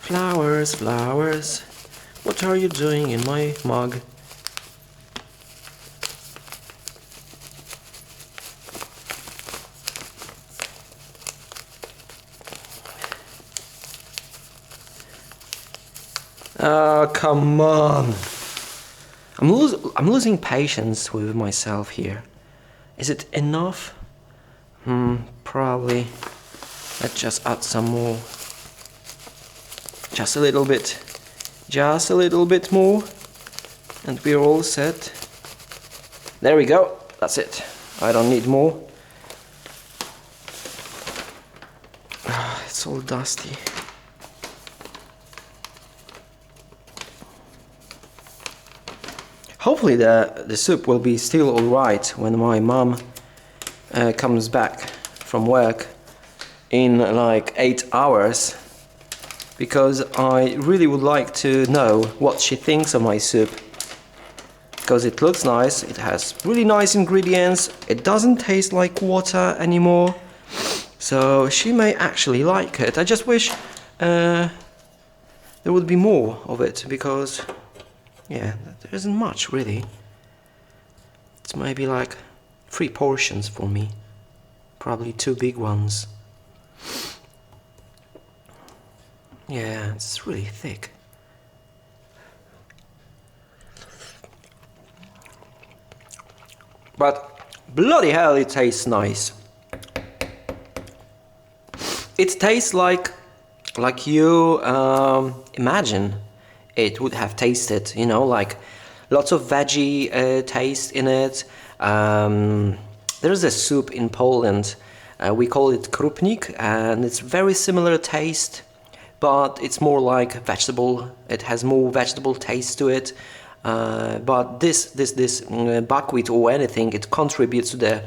Flowers, flowers. What are you doing in my mug? Oh, come on. I'm losing patience with myself here. Is it enough? Probably. Let's just add some more. Just a little bit. Just a little bit more. And we're all set. There we go. That's it. I don't need more. It's all dusty. Hopefully the soup will be still alright when my mom comes back from work in like 8 hours, because I really would like to know what she thinks of my soup, because it looks nice, it has really nice ingredients, it doesn't taste like water anymore, so she may actually like it. I just wish there would be more of it, because yeah, there isn't much really. It's maybe like 3 portions for me. Probably 2 big ones. Yeah, it's really thick. But bloody hell, it tastes nice. It tastes like you imagine it would have tasted, you know, like lots of veggie taste in it. There's a soup in Poland We call it krupnik, and it's very similar taste, but it's more like vegetable. It has more vegetable taste to it. But this buckwheat or anything, it contributes to the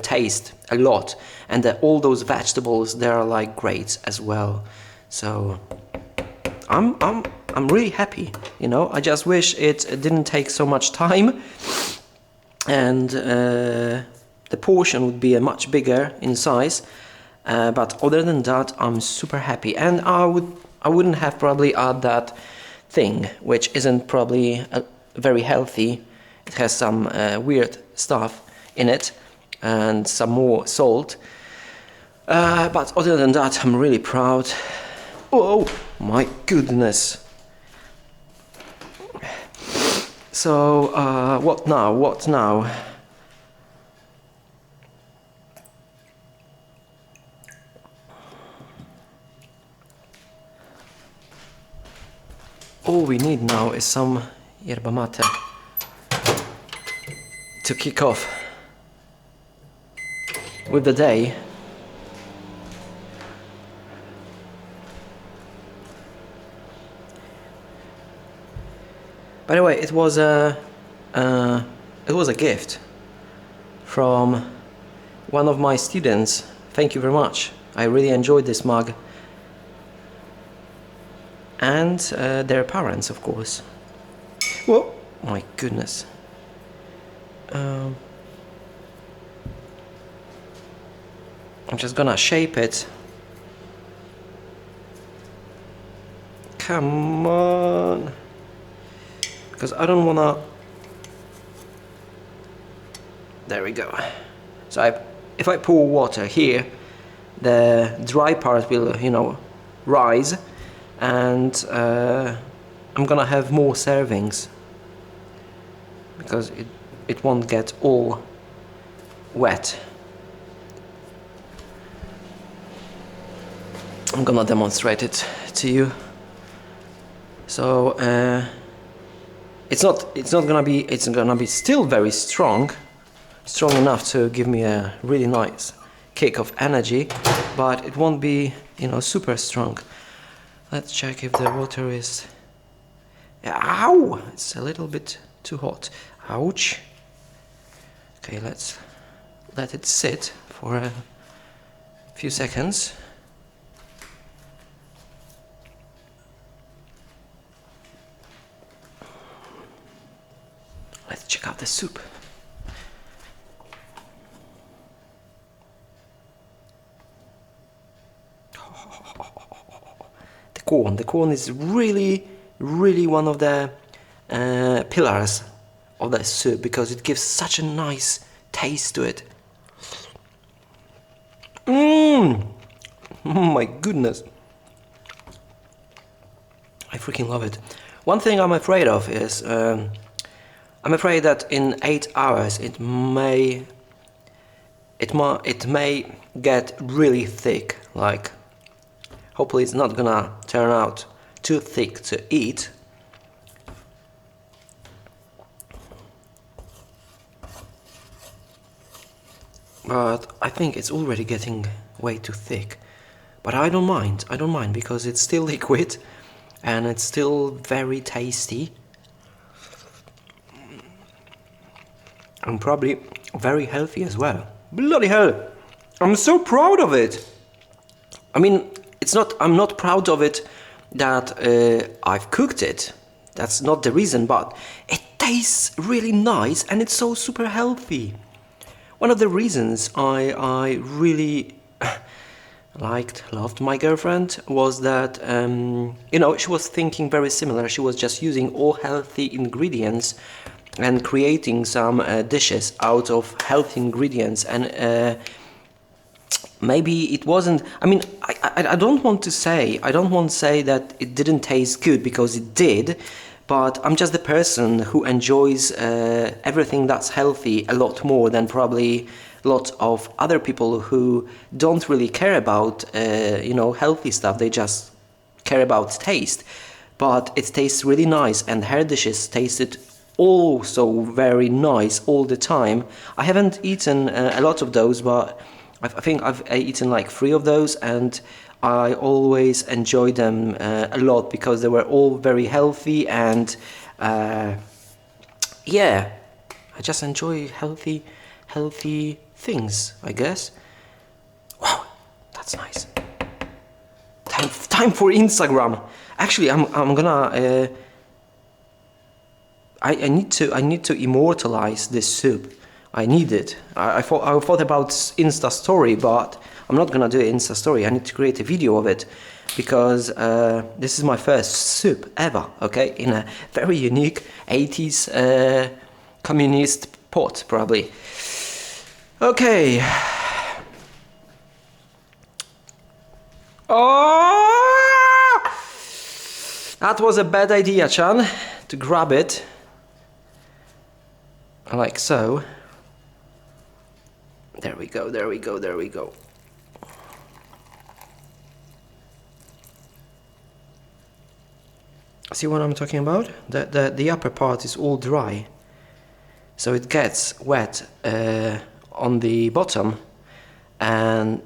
taste a lot, and all those vegetables, they are like great as well. So I'm really happy, you know. I just wish it didn't take so much time, and the portion would be much bigger in size. But other than that, I'm super happy, and I wouldn't have probably add that thing, which isn't probably very healthy. It has some weird stuff in it and some more salt. But other than that, I'm really proud. Oh my goodness! So what now? What now? All we need now is some yerba mate to kick off with the day. By the way, it was a gift from one of my students. Thank you very much. I really enjoyed this mug. And their parents, of course. Whoa, my goodness. I'm just gonna shape it. Come on. Because I don't wanna... There we go. So if I pour water here, the dry part will, you know, rise. And I'm gonna have more servings because it won't get all wet. I'm gonna demonstrate it to you. So it's gonna be still very strong enough to give me a really nice kick of energy, but it won't be, you know, super strong. Let's check if the water is... Ow! It's a little bit too hot. Ouch! Okay, let's let it sit for a few seconds. Let's check out the soup. The corn is really one of the pillars of the soup because it gives such a nice taste to it. Oh my goodness, I freaking love it. One thing I'm afraid of is I'm afraid that in 8 hours it may get really thick. Like, hopefully it's not gonna turn out too thick to eat. But I think it's already getting way too thick. But I don't mind because it's still liquid and it's still very tasty. And probably very healthy as well. Bloody hell! I'm so proud of it! I mean, I'm not proud of it that I've cooked it. That's not the reason, but it tastes really nice and it's so super healthy. One of the reasons I really loved my girlfriend was that, you know, she was thinking very similar. She was just using all healthy ingredients and creating some dishes out of healthy ingredients, and maybe it wasn't. I mean, I don't want to say that it didn't taste good, because it did, but I'm just the person who enjoys everything that's healthy a lot more than probably a lot of other people who don't really care about you know, healthy stuff. They just care about taste. But it tastes really nice, and her dishes tasted also very nice all the time. I haven't eaten a lot of those, but I think I've eaten like 3 of those, and I always enjoyed them a lot because they were all very healthy, and yeah, I just enjoy healthy things, I guess. Wow, that's nice. Time for Instagram. Actually, I'm gonna. I need to immortalize this soup. I need it. I thought about Insta story, but I'm not gonna do an Insta story. I need to create a video of it because this is my first soup ever. Okay, in a very unique 80s communist pot, probably. Okay. Oh, that was a bad idea, Chan, to grab it like so. There we go, there we go, there we go. See what I'm talking about? The upper part is all dry, so it gets wet on the bottom, and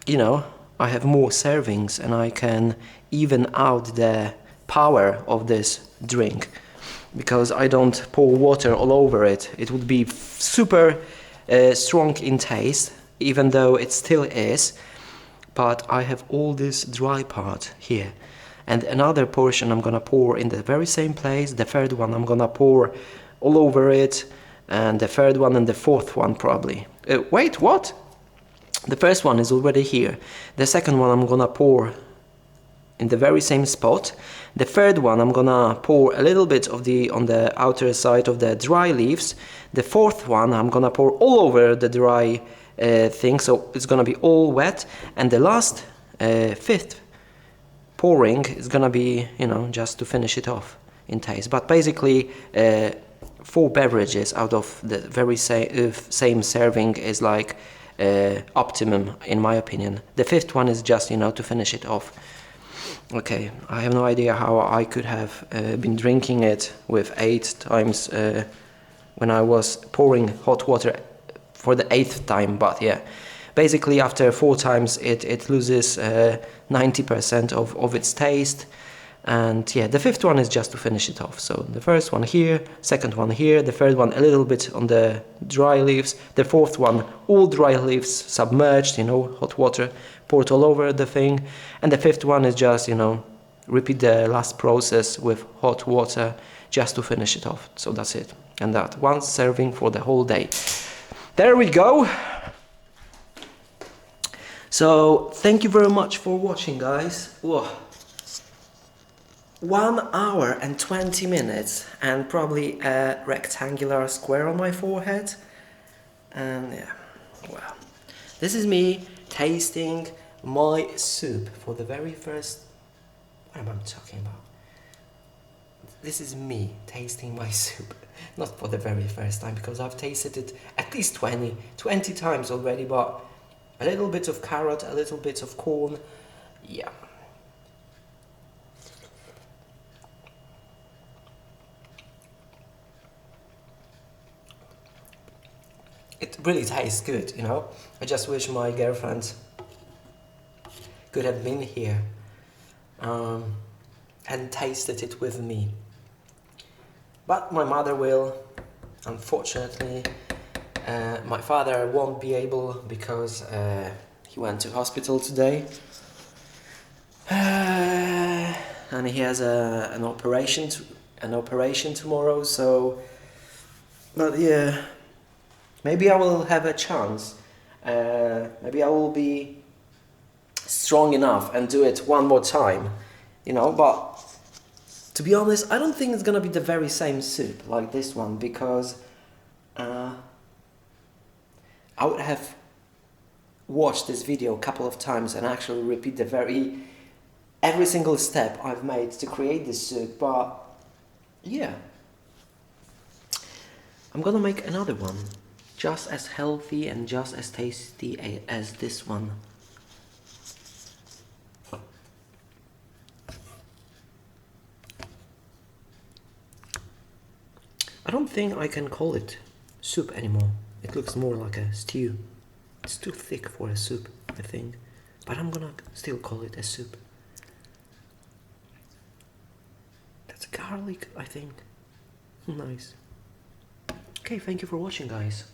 you know, I have more servings and I can even out the power of this drink because I don't pour water all over it. It would be super strong in taste, even though it still is, but I have all this dry part here, and another portion I'm gonna pour in the very same place. The third one I'm gonna pour all over it, and the third one and the fourth one probably. Wait, what? The first one is already here. The second one I'm gonna pour in the very same spot. The third one I'm gonna pour a little bit of on the outer side of the dry leaves. The fourth one I'm gonna pour all over the dry thing, so it's gonna be all wet. And the last fifth pouring is gonna be, you know, just to finish it off in taste. But basically 4 beverages out of the very same serving is like optimum in my opinion. The fifth one is just, you know, to finish it off. Okay, I have no idea how I could have been drinking it with 8 times when I was pouring hot water for the 8th time, but yeah, basically after 4 times it loses 90% of its taste. And yeah, the fifth one is just to finish it off. So the first one here, second one here, the third one a little bit on the dry leaves, the fourth one all dry leaves submerged, you know, hot water poured all over the thing, and the fifth one is just, you know, repeat the last process with hot water just to finish it off. So that's it, and that one serving for the whole day. There we go. So thank you very much for watching, guys. Whoa. 1 hour and 20 minutes and probably a rectangular square on my forehead. And yeah, well, this is me tasting my soup for the very first... What am I talking about? This is me tasting my soup, not for the very first time, because I've tasted it at least 20 times already, but a little bit of carrot, a little bit of corn, yeah. It really tastes good, you know. I just wish my girlfriend could have been here and tasted it with me. But my mother will, unfortunately. My father won't be able because he went to hospital today. And he has an operation tomorrow, so... But yeah... Maybe I will have a chance. Maybe I will be strong enough and do it one more time, you know. But to be honest, I don't think it's gonna be the very same soup like this one, because I would have watched this video a couple of times and actually repeat every single step I've made to create this soup. But yeah, I'm gonna make another one. Just as healthy and just as tasty as this one. I don't think I can call it soup anymore. It looks more like a stew. It's too thick for a soup, I think. But I'm gonna still call it a soup. That's garlic, I think. Nice. Okay, thank you for watching, guys.